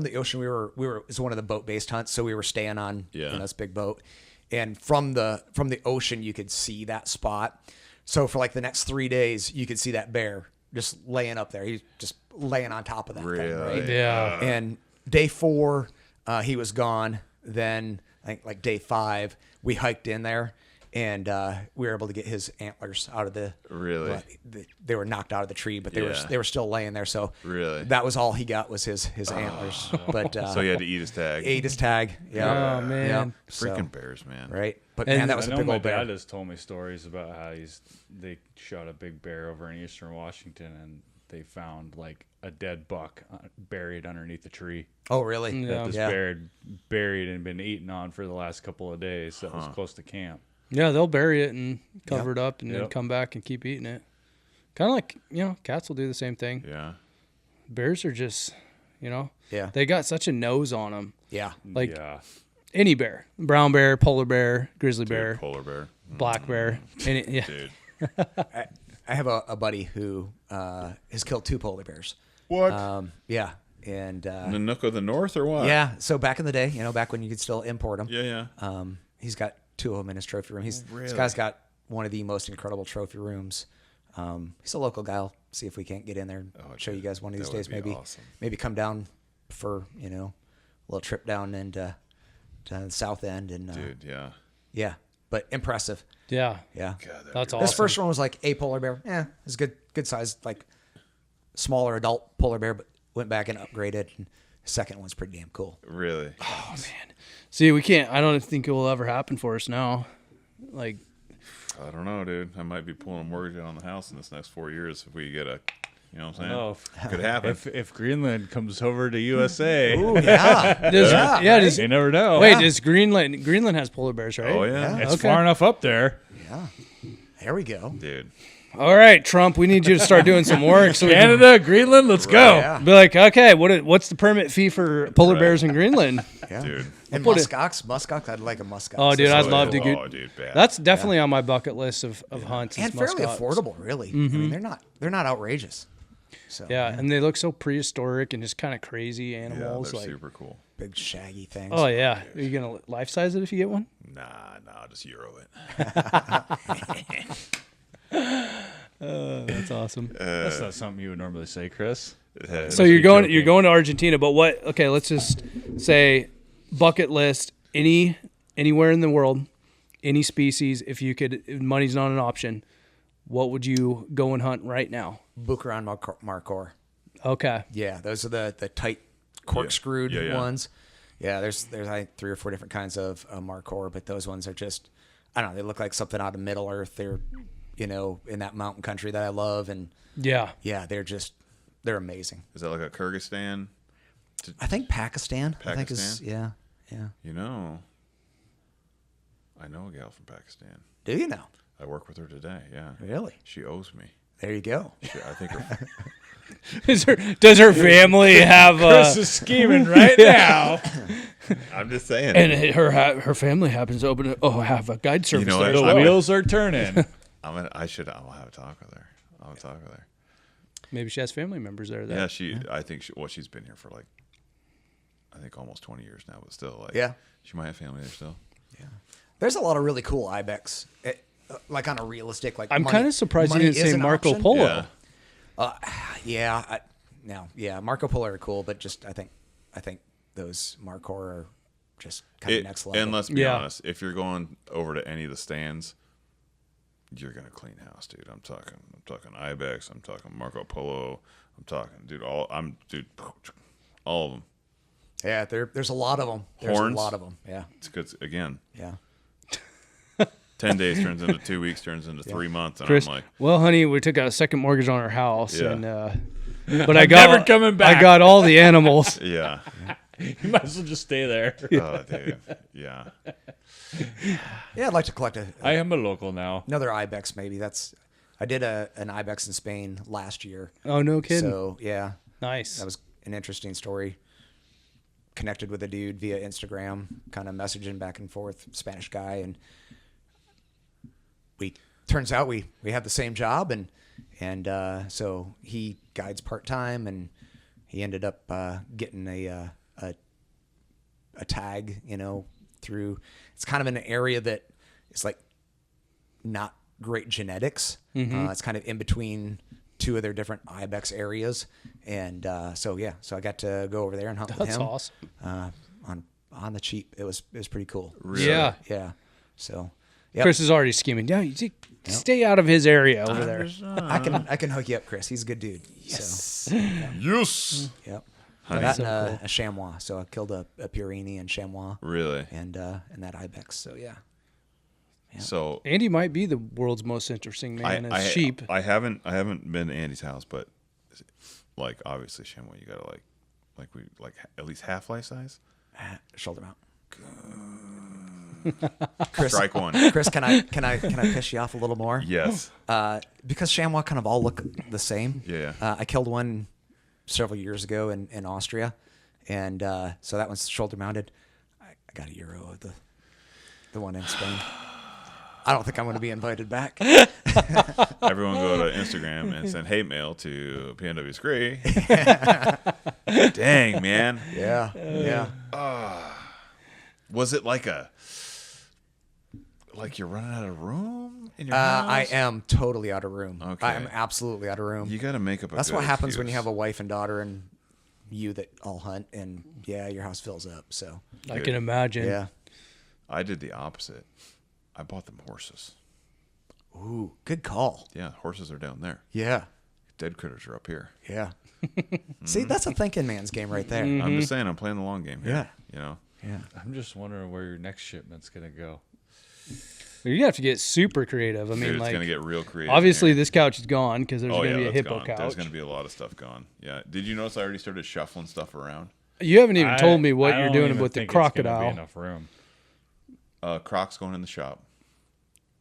the ocean, we were it was one of the boat based hunts, so we were staying on this big boat, and from the ocean you could see that spot. So for like the next 3 days, you could see that bear just laying up there. He's just laying on top of that thing, right? Yeah. And day 4, he was gone. Then I think like day 5, we hiked in there. And we were able to get his antlers out of the. Really? Well, they were knocked out of the tree, but they were still laying there. So really, that was all he got was his antlers. But so he had to eat his tag. Ate his tag. Yeah. Oh man. Yeah. Freaking bears, man. Right. But And man, that was I a know big my old bear. dad has told me stories about how they shot a big bear over in eastern Washington, and they found like a dead buck buried underneath the tree. Oh, really? Yeah. That this Yeah. bear had buried and been eaten on for the last couple of days. That was close to camp. Yeah, they'll bury it and cover it up and then Yep. come back and keep eating it. Kind of like, cats will do the same thing. Yeah. Bears are just, Yeah. they got such a nose on them. Yeah. Like Yeah. any bear, brown bear, polar bear, grizzly bear, Dude, polar bear. black bear. Yeah. Dude. I have a buddy who has killed 2 polar bears. What? Yeah. And the Nook of the North or what? yeah. So back in the day, back when you could still import them. Yeah, yeah. He's got 2 of them in his trophy room. This Really? guy's got one of the most incredible trophy rooms. He's a local guy. I'll see if we can't get in there and show you guys one of these that would days. be Maybe awesome. maybe come down for a little trip down and to the south end and Dude, yeah. yeah. But impressive. Yeah. Yeah. That's awesome. This first one was like a polar bear. Yeah, it's good size, like smaller adult polar bear. But went back and upgraded. And the second one's pretty damn cool. Really? Oh, man. See, we can't, I don't think it will ever happen for us now. Like, I don't know, dude. I might be pulling a mortgage out on the house in this next 4 years if we get a, you know what I'm saying? Oh, Could happen. if Greenland comes over to USA, Ooh, yeah. does, you never know. wait, does Greenland has polar bears, right? Oh, yeah. It's Okay. far enough up there. Yeah. There we go. Dude. All right, Trump, we need you to start doing some work. So we can Canada, Greenland, let's go. Yeah. be like, okay, what's the permit fee for polar bears in Greenland? Yeah. Dude. And put it- muskox, I'd like a muskox. Oh, dude, I'd Oh, love to oh, go. dude, bad. That's definitely on my bucket list of hunts. and is fairly muskox. affordable, really. I mean, they're not outrageous. So Yeah, and they look so prehistoric and just kind of crazy yeah, animals. they're like, super cool. big shaggy things. oh yeah, are you gonna life size it if you get one? Nah, just Euro it. That's awesome. That's not something you would normally say, Chris. So you're going to Argentina, but what? Okay, let's just say bucket list anywhere in the world, any species. If money's not an option, what would you go and hunt right now? Bucaran markhor. Okay. Yeah, those are the tight corkscrewed Yeah, yeah. ones. Yeah, there's I think 3 or 4 different kinds of markhor, but those ones are just, I don't know, they look like something out of Middle Earth. They're, in that mountain country that I love, and Yeah. yeah, they're amazing. Is that like a Kyrgyzstan? I think Pakistan. I think is Pakistan? yeah. You know, I know a gal from Pakistan. Do you know? I work with her today, yeah. Really? She owes me. There you go. I think her, Does her family have? Chris is scheming right now. I'm just saying. And her family happens to have a guide service know there. what? The wheels are turning. I'll have a talk with her. I'll talk with her. Maybe she has family members there. Yeah, I think she's been here for like, I think almost 20 years now, but still, like, Yeah. she might have family there still. Yeah. There's a lot of really cool ibex, like on a realistic like. I'm money- kind of surprised you money didn't is say an Marco option. Polo. Yeah. Marco Polo are cool, but just I think those Markhor are just kind of next level. And let's be Yeah. honest, if you're going over to any of the stands, you're gonna clean house, dude. I'm talking ibex. I'm talking Marco Polo. I'm talking, all of them. Yeah, there's a lot of them. There's Horns? a lot of them. Yeah, It's good. Again, yeah. 10 days turns into 2 weeks, turns into 3 months, and Chris, I'm like, well, honey, we took out a second mortgage on our house, Yeah. and but I got never coming back. I got all the animals. yeah, You might as well just stay there. oh, dude, yeah. Yeah, I'd like to collect I am a local now. another ibex. Maybe I did an ibex in Spain last year. Oh, no kidding. So yeah, Nice. that was an interesting story. Connected with a dude via Instagram, kind of messaging back and forth, Spanish guy, and turns out we have the same job, and so he guides part time, and he ended up getting a tag, through. It's kind of an area that is like not great genetics. It's kind of in between 2 of their different ibex areas, and so I got to go over there and hunt with That's him awesome. on on the cheap. It was pretty cool. Really? Yeah. Yeah. So, yep. Chris is already scheming. Yeah, stay out of his area over there. I can hook you up, Chris. He's a good dude. Yes. So, Yes. yep. Honey. That So and cool. a chamois. So I killed a Pyrenees and chamois Really? and that ibex. So yeah. So Andy might be the world's most interesting man as sheep. I haven't been to Andy's house, but like obviously chamois, you gotta like at least half life size. Shoulder mount. Chris, Strike one. Chris, can I piss you off a little more? Yes. Because chamois kind of all look the same. Yeah. I killed one several years ago in Austria, and so that one's shoulder mounted. I got €1 of the one in Spain. I don't think I'm going to be invited back. Everyone go to Instagram and send hate mail to PNW Scree. Dang, man. Yeah. Was it like you're running out of room in your house? I am totally out of room. Okay. I am absolutely out of room. You got to make up a That's good what happens when you excuse. have a wife and daughter and you that all hunt, and your house fills up. So I can imagine. yeah. I did the opposite. I bought them horses. Ooh, good call. Yeah, horses are down there. Yeah. Dead critters are up here. Yeah. See, that's a thinking man's game right there. I'm just saying, I'm playing the long game here. Yeah. You know? Yeah. I'm just wondering where your next shipment's gonna go. You have to get super creative. I mean, Dude, it's like, going to get real creative. obviously here. this couch is gone because there's going to be a that's hippo gone. couch. There's going to be a lot of stuff gone. Yeah. Did you notice I already started shuffling stuff around? You haven't even told me what I you're don't doing even with the think it's gonna be crocodile enough room Croc's going in the shop.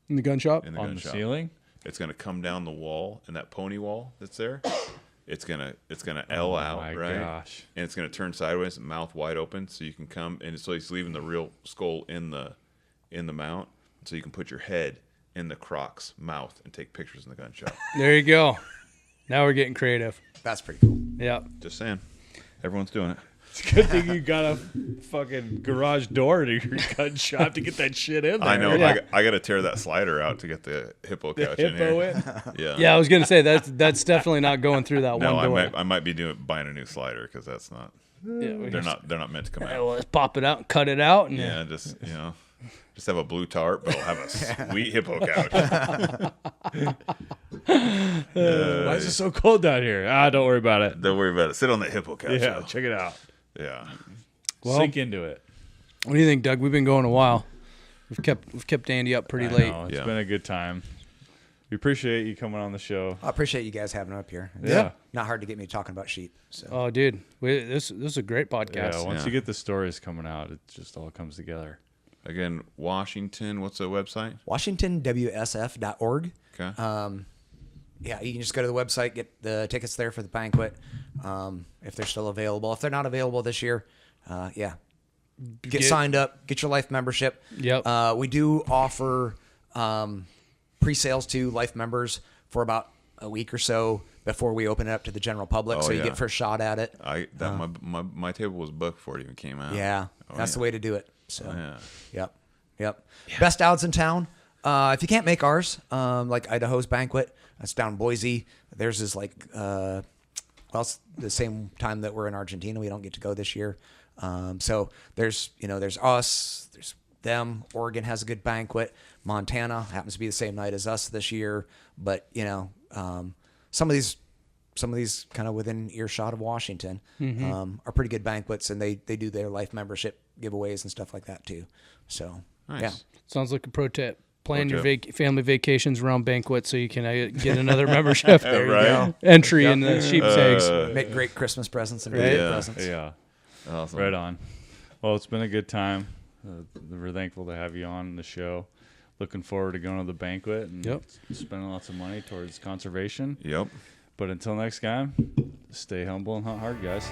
in the gun shop. In the on gun the shop. ceiling. It's going to come down the wall, and that pony wall that's there, it's gonna L out, my right? gosh. And it's going to turn sideways, mouth wide open, so you can come. And so he's leaving the real skull in the mount, so you can put your head in the Croc's mouth and take pictures in the gun shop. There you go. Now we're getting creative. That's pretty cool. Yeah. Just saying, everyone's doing it. It's a good thing you got a fucking garage door to your gun shop to get that shit in there. I know. Yeah. I got to tear that slider out to get the hippo couch in Hippo here. in. Yeah. Yeah, I was gonna say that's definitely not going through that No, one door. I might be buying a new slider because that's not. Yeah, we They're just- not meant to come Yeah, out. well, let's pop it out and cut it out. And Yeah, just just have a blue tarp, but we'll have a sweet hippo couch. Why is it so cold down here? Don't worry about it. Don't worry about it. Sit on that hippo couch. Yeah, though. check it out. Yeah. Well, Sink into it. what do you think, Doug? We've been going a while. We've kept Andy up pretty I late. know, it's Yeah. been a good time. We appreciate you coming on the show. I appreciate you guys having him up here. It's Yeah. not hard to get me talking about sheep. So Oh, dude, this is a great podcast. Yeah, once Yeah. you get the stories coming out, it just all comes together. Again, Washington. What's the website? WashingtonWSF.org. Okay. Yeah, you can just go to the website, get the tickets there for the banquet, if they're still available. If they're not available this year, get signed up, get your life membership. Yep. We do offer pre-sales to life members for about a week or so before we open it up to the general public, Oh, so you yeah. get first shot at it. My table was booked before it even came out. Yeah, Oh, that's yeah. the way to do it. So, Yeah. Yep. Best outs in town. If you can't make ours, like Idaho's banquet, that's down in Boise. Theirs is like, it's the same time that we're in Argentina. We don't get to go this year. So there's us, there's them. Oregon has a good banquet. Montana happens to be the same night as us this year. But, some of these kind of within earshot of Washington are pretty good banquets, and they do their life membership giveaways and stuff like that too. So, Nice. yeah. Sounds like a pro tip. Plan Pro your tip. family vacations around banquets so you can get another membership There you go. entry in the sheep's eggs. Make great Christmas presents and Right. birthday Yeah. presents. Yeah, Awesome. right on. Well, it's been a good time. We're thankful to have you on the show. Looking forward to going to the banquet and Yep. spending lots of money towards conservation. Yep. But until next time, stay humble and hunt hard, guys.